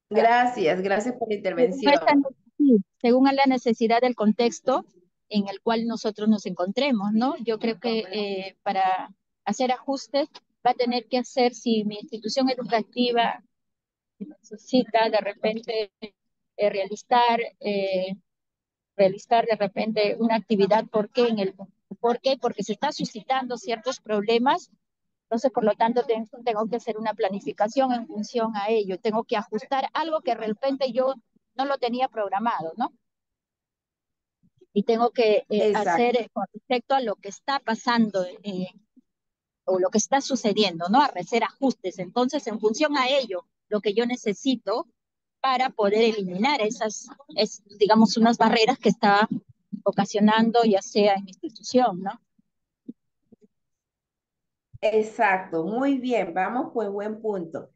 Gracias, gracias por la Según esta intervención. sí, según a la necesidad del contexto en el cual nosotros nos encontremos, ¿no? Yo creo que para hacer ajustes va a tener que hacer si mi institución educativa necesita de repente eh, realizar, eh, realizar de repente una actividad, ¿por qué? Porque se está suscitando ciertos problemas. Entonces, por lo tanto, tengo que hacer una planificación en función a ello. Tengo que ajustar algo que de repente yo no lo tenía programado, ¿no? Y tengo que Exacto, hacer con respecto a lo que está pasando o lo que está sucediendo, ¿no? A hacer ajustes. Entonces, en función a ello, lo que yo necesito para poder eliminar digamos, unas barreras que está ocasionando, ya sea en mi institución, ¿no? exacto. Muy bien, vamos, pues buen punto.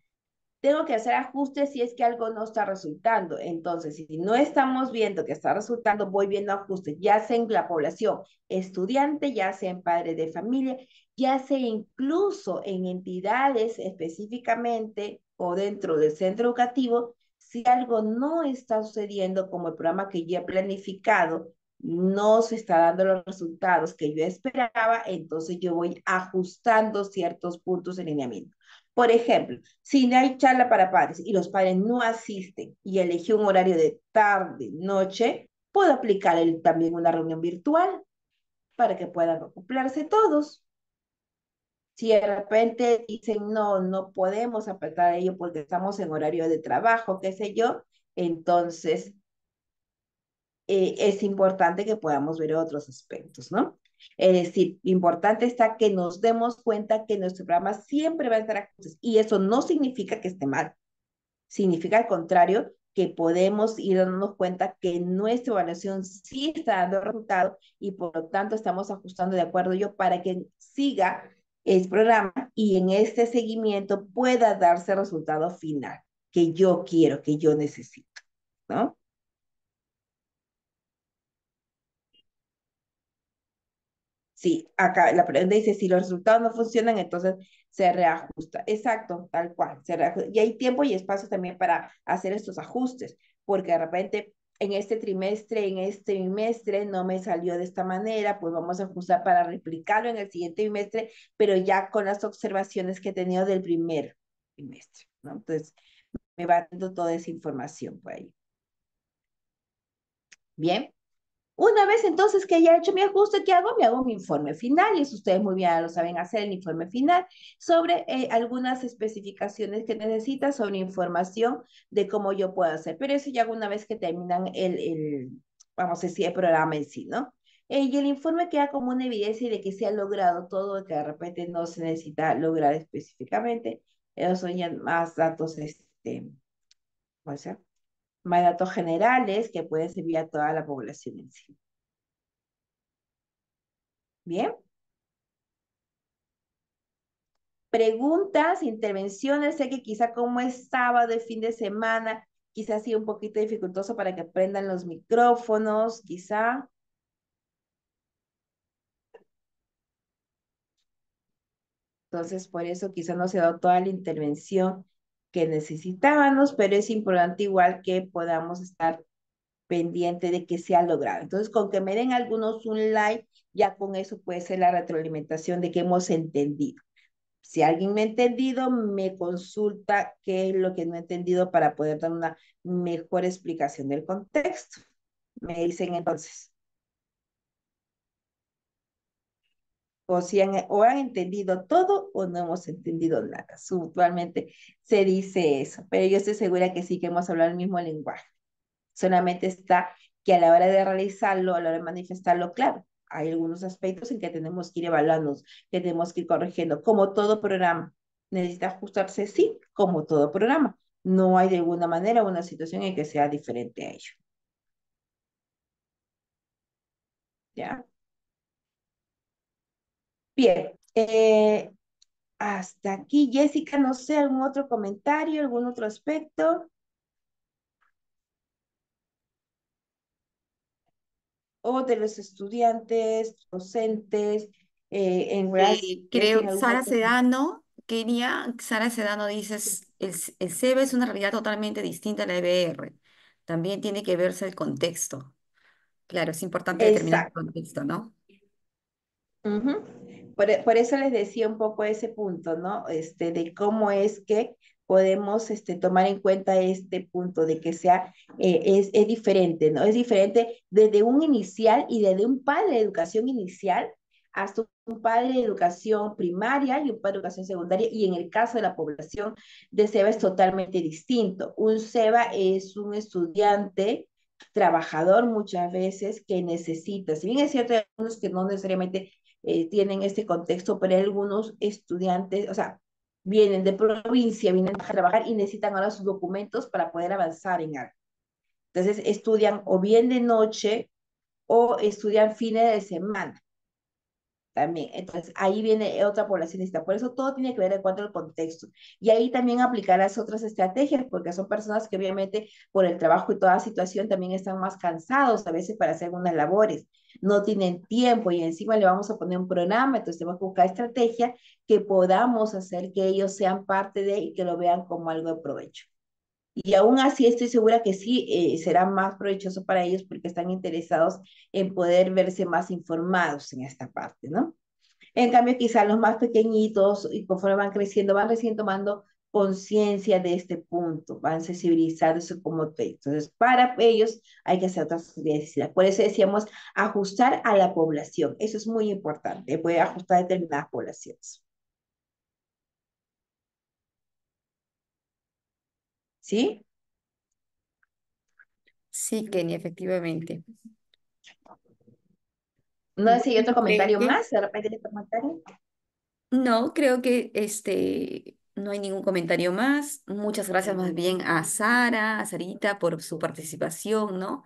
tengo que hacer ajustes si es que algo no está resultando. Entonces, si no estamos viendo que está resultando, voy viendo ajustes, ya sea en la población estudiante, ya sea en padres de familia, ya sea incluso en entidades específicamente o dentro del centro educativo, si algo no está sucediendo como el programa que yo he planificado, no se está dando los resultados que yo esperaba, entonces yo voy ajustando ciertos puntos de lineamiento. Por ejemplo, si no hay charla para padres y los padres no asisten y elegí un horario de tarde, noche, puedo aplicar también una reunión virtual para que puedan acoplarse todos. Si de repente dicen, no, no podemos apretar ello porque estamos en horario de trabajo, qué sé yo, entonces es importante que podamos ver otros aspectos, ¿no? Es decir, importante está que nos demos cuenta que nuestro programa siempre va a estar ajustes y eso no significa que esté mal, significa al contrario que podemos ir dándonos cuenta que nuestra evaluación sí está dando resultado y por lo tanto estamos ajustando de acuerdo yo para que siga el programa y en este seguimiento pueda darse el resultado final que yo quiero, que yo necesito, ¿no? Sí, acá la pregunta dice, si los resultados no funcionan, entonces se reajusta. Exacto, tal cual. Se reajusta. Y hay tiempo y espacio también para hacer estos ajustes, porque de repente en este trimestre, en este trimestre no me salió de esta manera, pues vamos a ajustar para replicarlo en el siguiente trimestre, pero ya con las observaciones que he tenido del primer trimestre, ¿no? Entonces, me va dando toda esa información por ahí. Bien. Una vez entonces que haya hecho mi ajuste, ¿qué hago? Me hago mi informe final, y eso ustedes muy bien lo saben hacer, el informe final, sobre algunas especificaciones que necesita, sobre información de cómo yo puedo hacer. Pero eso ya una vez que terminan vamos a decir, el programa en sí, ¿no? Y el informe queda como una evidencia de que se ha logrado todo, que de repente no se necesita lograr específicamente. Esos son ya más datos, ¿cómo se llama? Más datos generales que pueden servir a toda la población en sí. Bien. Preguntas, intervenciones, sé que quizá como es sábado, de fin de semana, quizá ha sido un poquito dificultoso para que prendan los micrófonos, quizá. Entonces, por eso quizá no se ha dado toda la intervención que necesitábamos, pero es importante igual que podamos estar pendiente de que se ha logrado. Entonces, con que me den algunos un like, ya con eso puede ser la retroalimentación de que hemos entendido. Si alguien me ha entendido, me consulta qué es lo que no he entendido para poder dar una mejor explicación del contexto. Me dicen entonces, o han entendido todo o no hemos entendido nada. Usualmente se dice eso, pero yo estoy segura que sí que hemos hablado el mismo lenguaje. Solamente está que a la hora de realizarlo, a la hora de manifestarlo, claro, hay algunos aspectos en que tenemos que ir evaluando, que tenemos que ir corrigiendo, como todo programa. Necesita ajustarse, sí, como todo programa. No hay de alguna manera una situación en que sea diferente a ello. ¿Ya? Bien. Hasta aquí, Jessica, no sé, algún otro comentario, algún otro aspecto, o de los estudiantes, docentes, en realidad, Creo, ¿tienen algún Sara otro? Sedano, Sara Sedano dice, el SEBA es una realidad totalmente distinta a la EBR. También tiene que verse el contexto. Claro, es importante determinar el Exacto. contexto, ¿no? Ujú. Por eso les decía un poco ese punto, ¿no? De cómo es que podemos tomar en cuenta este punto de que sea, es diferente, ¿no? Es diferente desde un inicial y desde un padre de educación inicial hasta un padre de educación primaria y un padre de educación secundaria, y en el caso de la población de SEBA es totalmente distinto. Un SEBA es un estudiante trabajador muchas veces que necesita, si bien es cierto, hay algunos que no necesariamente tienen este contexto, pero hay algunos estudiantes, o sea, vienen de provincia, vienen a trabajar y necesitan ahora sus documentos para poder avanzar en algo. Entonces estudian o bien de noche o estudian fines de semana. también. Entonces, ahí viene otra poblacionista. Por eso todo tiene que ver en cuanto al contexto. Y ahí también aplicar las otras estrategias, porque son personas que obviamente por el trabajo y toda situación también están más cansados a veces para hacer unas labores. No tienen tiempo y encima le vamos a poner un programa, entonces tenemos que buscar estrategias que podamos hacer que ellos sean parte de y que lo vean como algo de provecho. Y aún así estoy segura que sí será más provechoso para ellos porque están interesados en poder verse más informados en esta parte, ¿no? En cambio, quizás los más pequeñitos, y conforme van creciendo, van recién tomando conciencia de este punto, van sensibilizándose como te. Entonces, para ellos hay que hacer otras actividades. Por eso decíamos ajustar a la población. Eso es muy importante, puede ajustar a determinadas poblaciones. ¿Sí? Sí, Kenny, efectivamente. No sé si hay Bueno, otro comentario Peque. más, de repente hay otro comentario. No, creo que no hay ningún comentario más. Muchas gracias más bien a Sara, a Sarita por su participación, ¿no?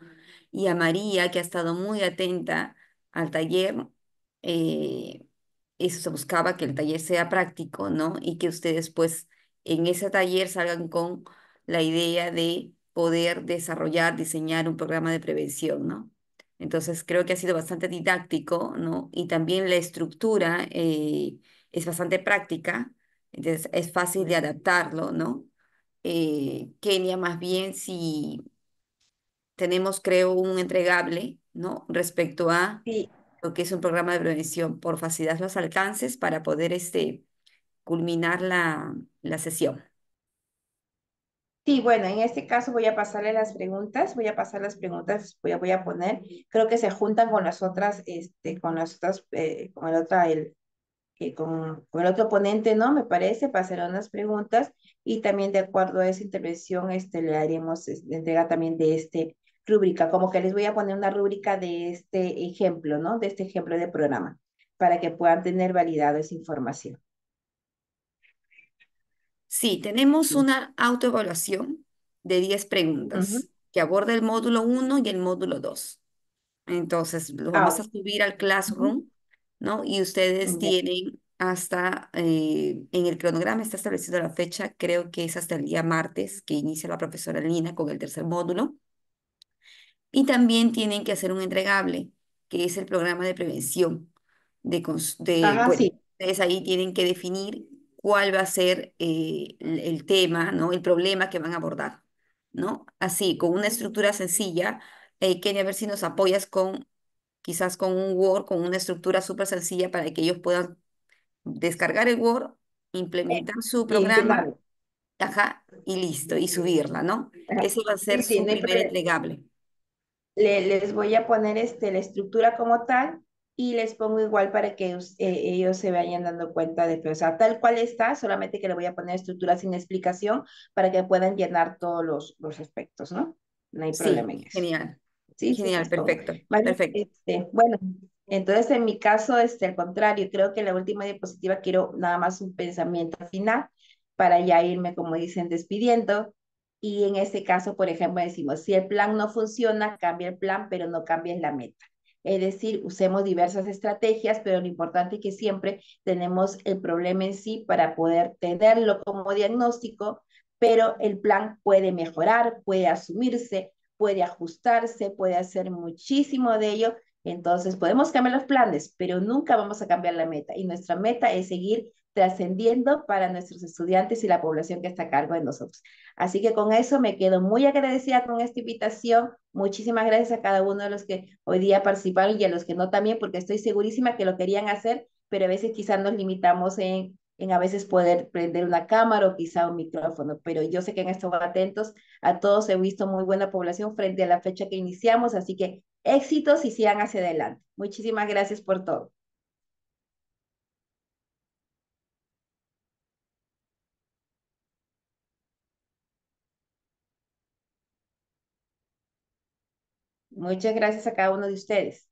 Y a María, que ha estado muy atenta al taller. Eh, Eso se buscaba, que el taller sea práctico, ¿no? Y que ustedes, pues, en ese taller salgan con la idea de poder desarrollar, diseñar un programa de prevención, ¿no? Entonces, creo que ha sido bastante didáctico, ¿no? Y también la estructura. Es bastante práctica, entonces es fácil de adaptarlo, ¿no? Kenia, más bien, si tenemos, creo, un entregable, ¿no? Respecto a Sí, lo que es un programa de prevención, por facilitar los alcances para poder culminar la sesión. sí, bueno, en este caso voy a pasarle las preguntas, voy a pasar las preguntas, voy a poner, creo que se juntan con las otras, con las otras, con el otra, con el otro ponente, ¿no? Me parece, para hacer unas preguntas y también de acuerdo a esa intervención, le haremos entrega también de rúbrica, como que les voy a poner una rúbrica de este ejemplo, ¿no? De este ejemplo de programa, para que puedan tener validado esa información. Sí, tenemos Sí. una autoevaluación de 10 Ujú. preguntas que aborda el módulo 1 y el módulo 2. Entonces, lo vamos Ah, a subir al ujú. Classroom, ¿no? Y ustedes Ya. tienen en el cronograma está establecido la fecha, creo que es hasta el día martes que inicia la profesora Lina con el tercer módulo. Y también tienen que hacer un entregable, que es el programa de prevención. Ajá, Bueno, sí. ustedes ahí tienen que definir cuál va a ser el tema, ¿no? El problema que van a abordar, ¿no? Así, con una estructura sencilla. Kenia, a ver si nos apoyas quizás con un Word, con una estructura súper sencilla para que ellos puedan descargar el Word, implementar su Y programa, llenarlo. ajá, y listo, y subirla, ¿no? Ajá. Ese va a ser Sí, sí, su no hay primer problema. entregable. Les voy a poner la estructura como tal y les pongo igual para que ellos se vayan dando cuenta de que, o sea, tal cual está, solamente que le voy a poner estructura sin explicación para que puedan llenar todos los aspectos, ¿no? No hay problema Sí, en eso. genial, Sí, sí, genial, es todo. perfecto, Más bien, perfecto. bueno, entonces en mi caso, al contrario, creo que la última diapositiva quiero nada más un pensamiento final para ya irme, como dicen, despidiendo. Y en este caso, por ejemplo, decimos, si el plan no funciona, cambia el plan, pero no cambies la meta. Es decir, usemos diversas estrategias, pero lo importante es que siempre tenemos el problema en sí para poder tenerlo como diagnóstico, pero el plan puede mejorar, puede asumirse, puede ajustarse, puede hacer muchísimo de ello. Entonces, podemos cambiar los planes, pero nunca vamos a cambiar la meta. Y nuestra meta es seguir trascendiendo para nuestros estudiantes y la población que está a cargo de nosotros. Así que con eso me quedo muy agradecida con esta invitación. Muchísimas gracias a cada uno de los que hoy día participaron y a los que no también, porque estoy segurísima que lo querían hacer, pero a veces quizás nos limitamos en a veces poder prender una cámara o quizá un micrófono, pero yo sé que han estado atentos a todos, he visto muy buena población frente a la fecha que iniciamos, así que éxitos y sigan hacia adelante. Muchísimas gracias por todo. Muchas gracias a cada uno de ustedes.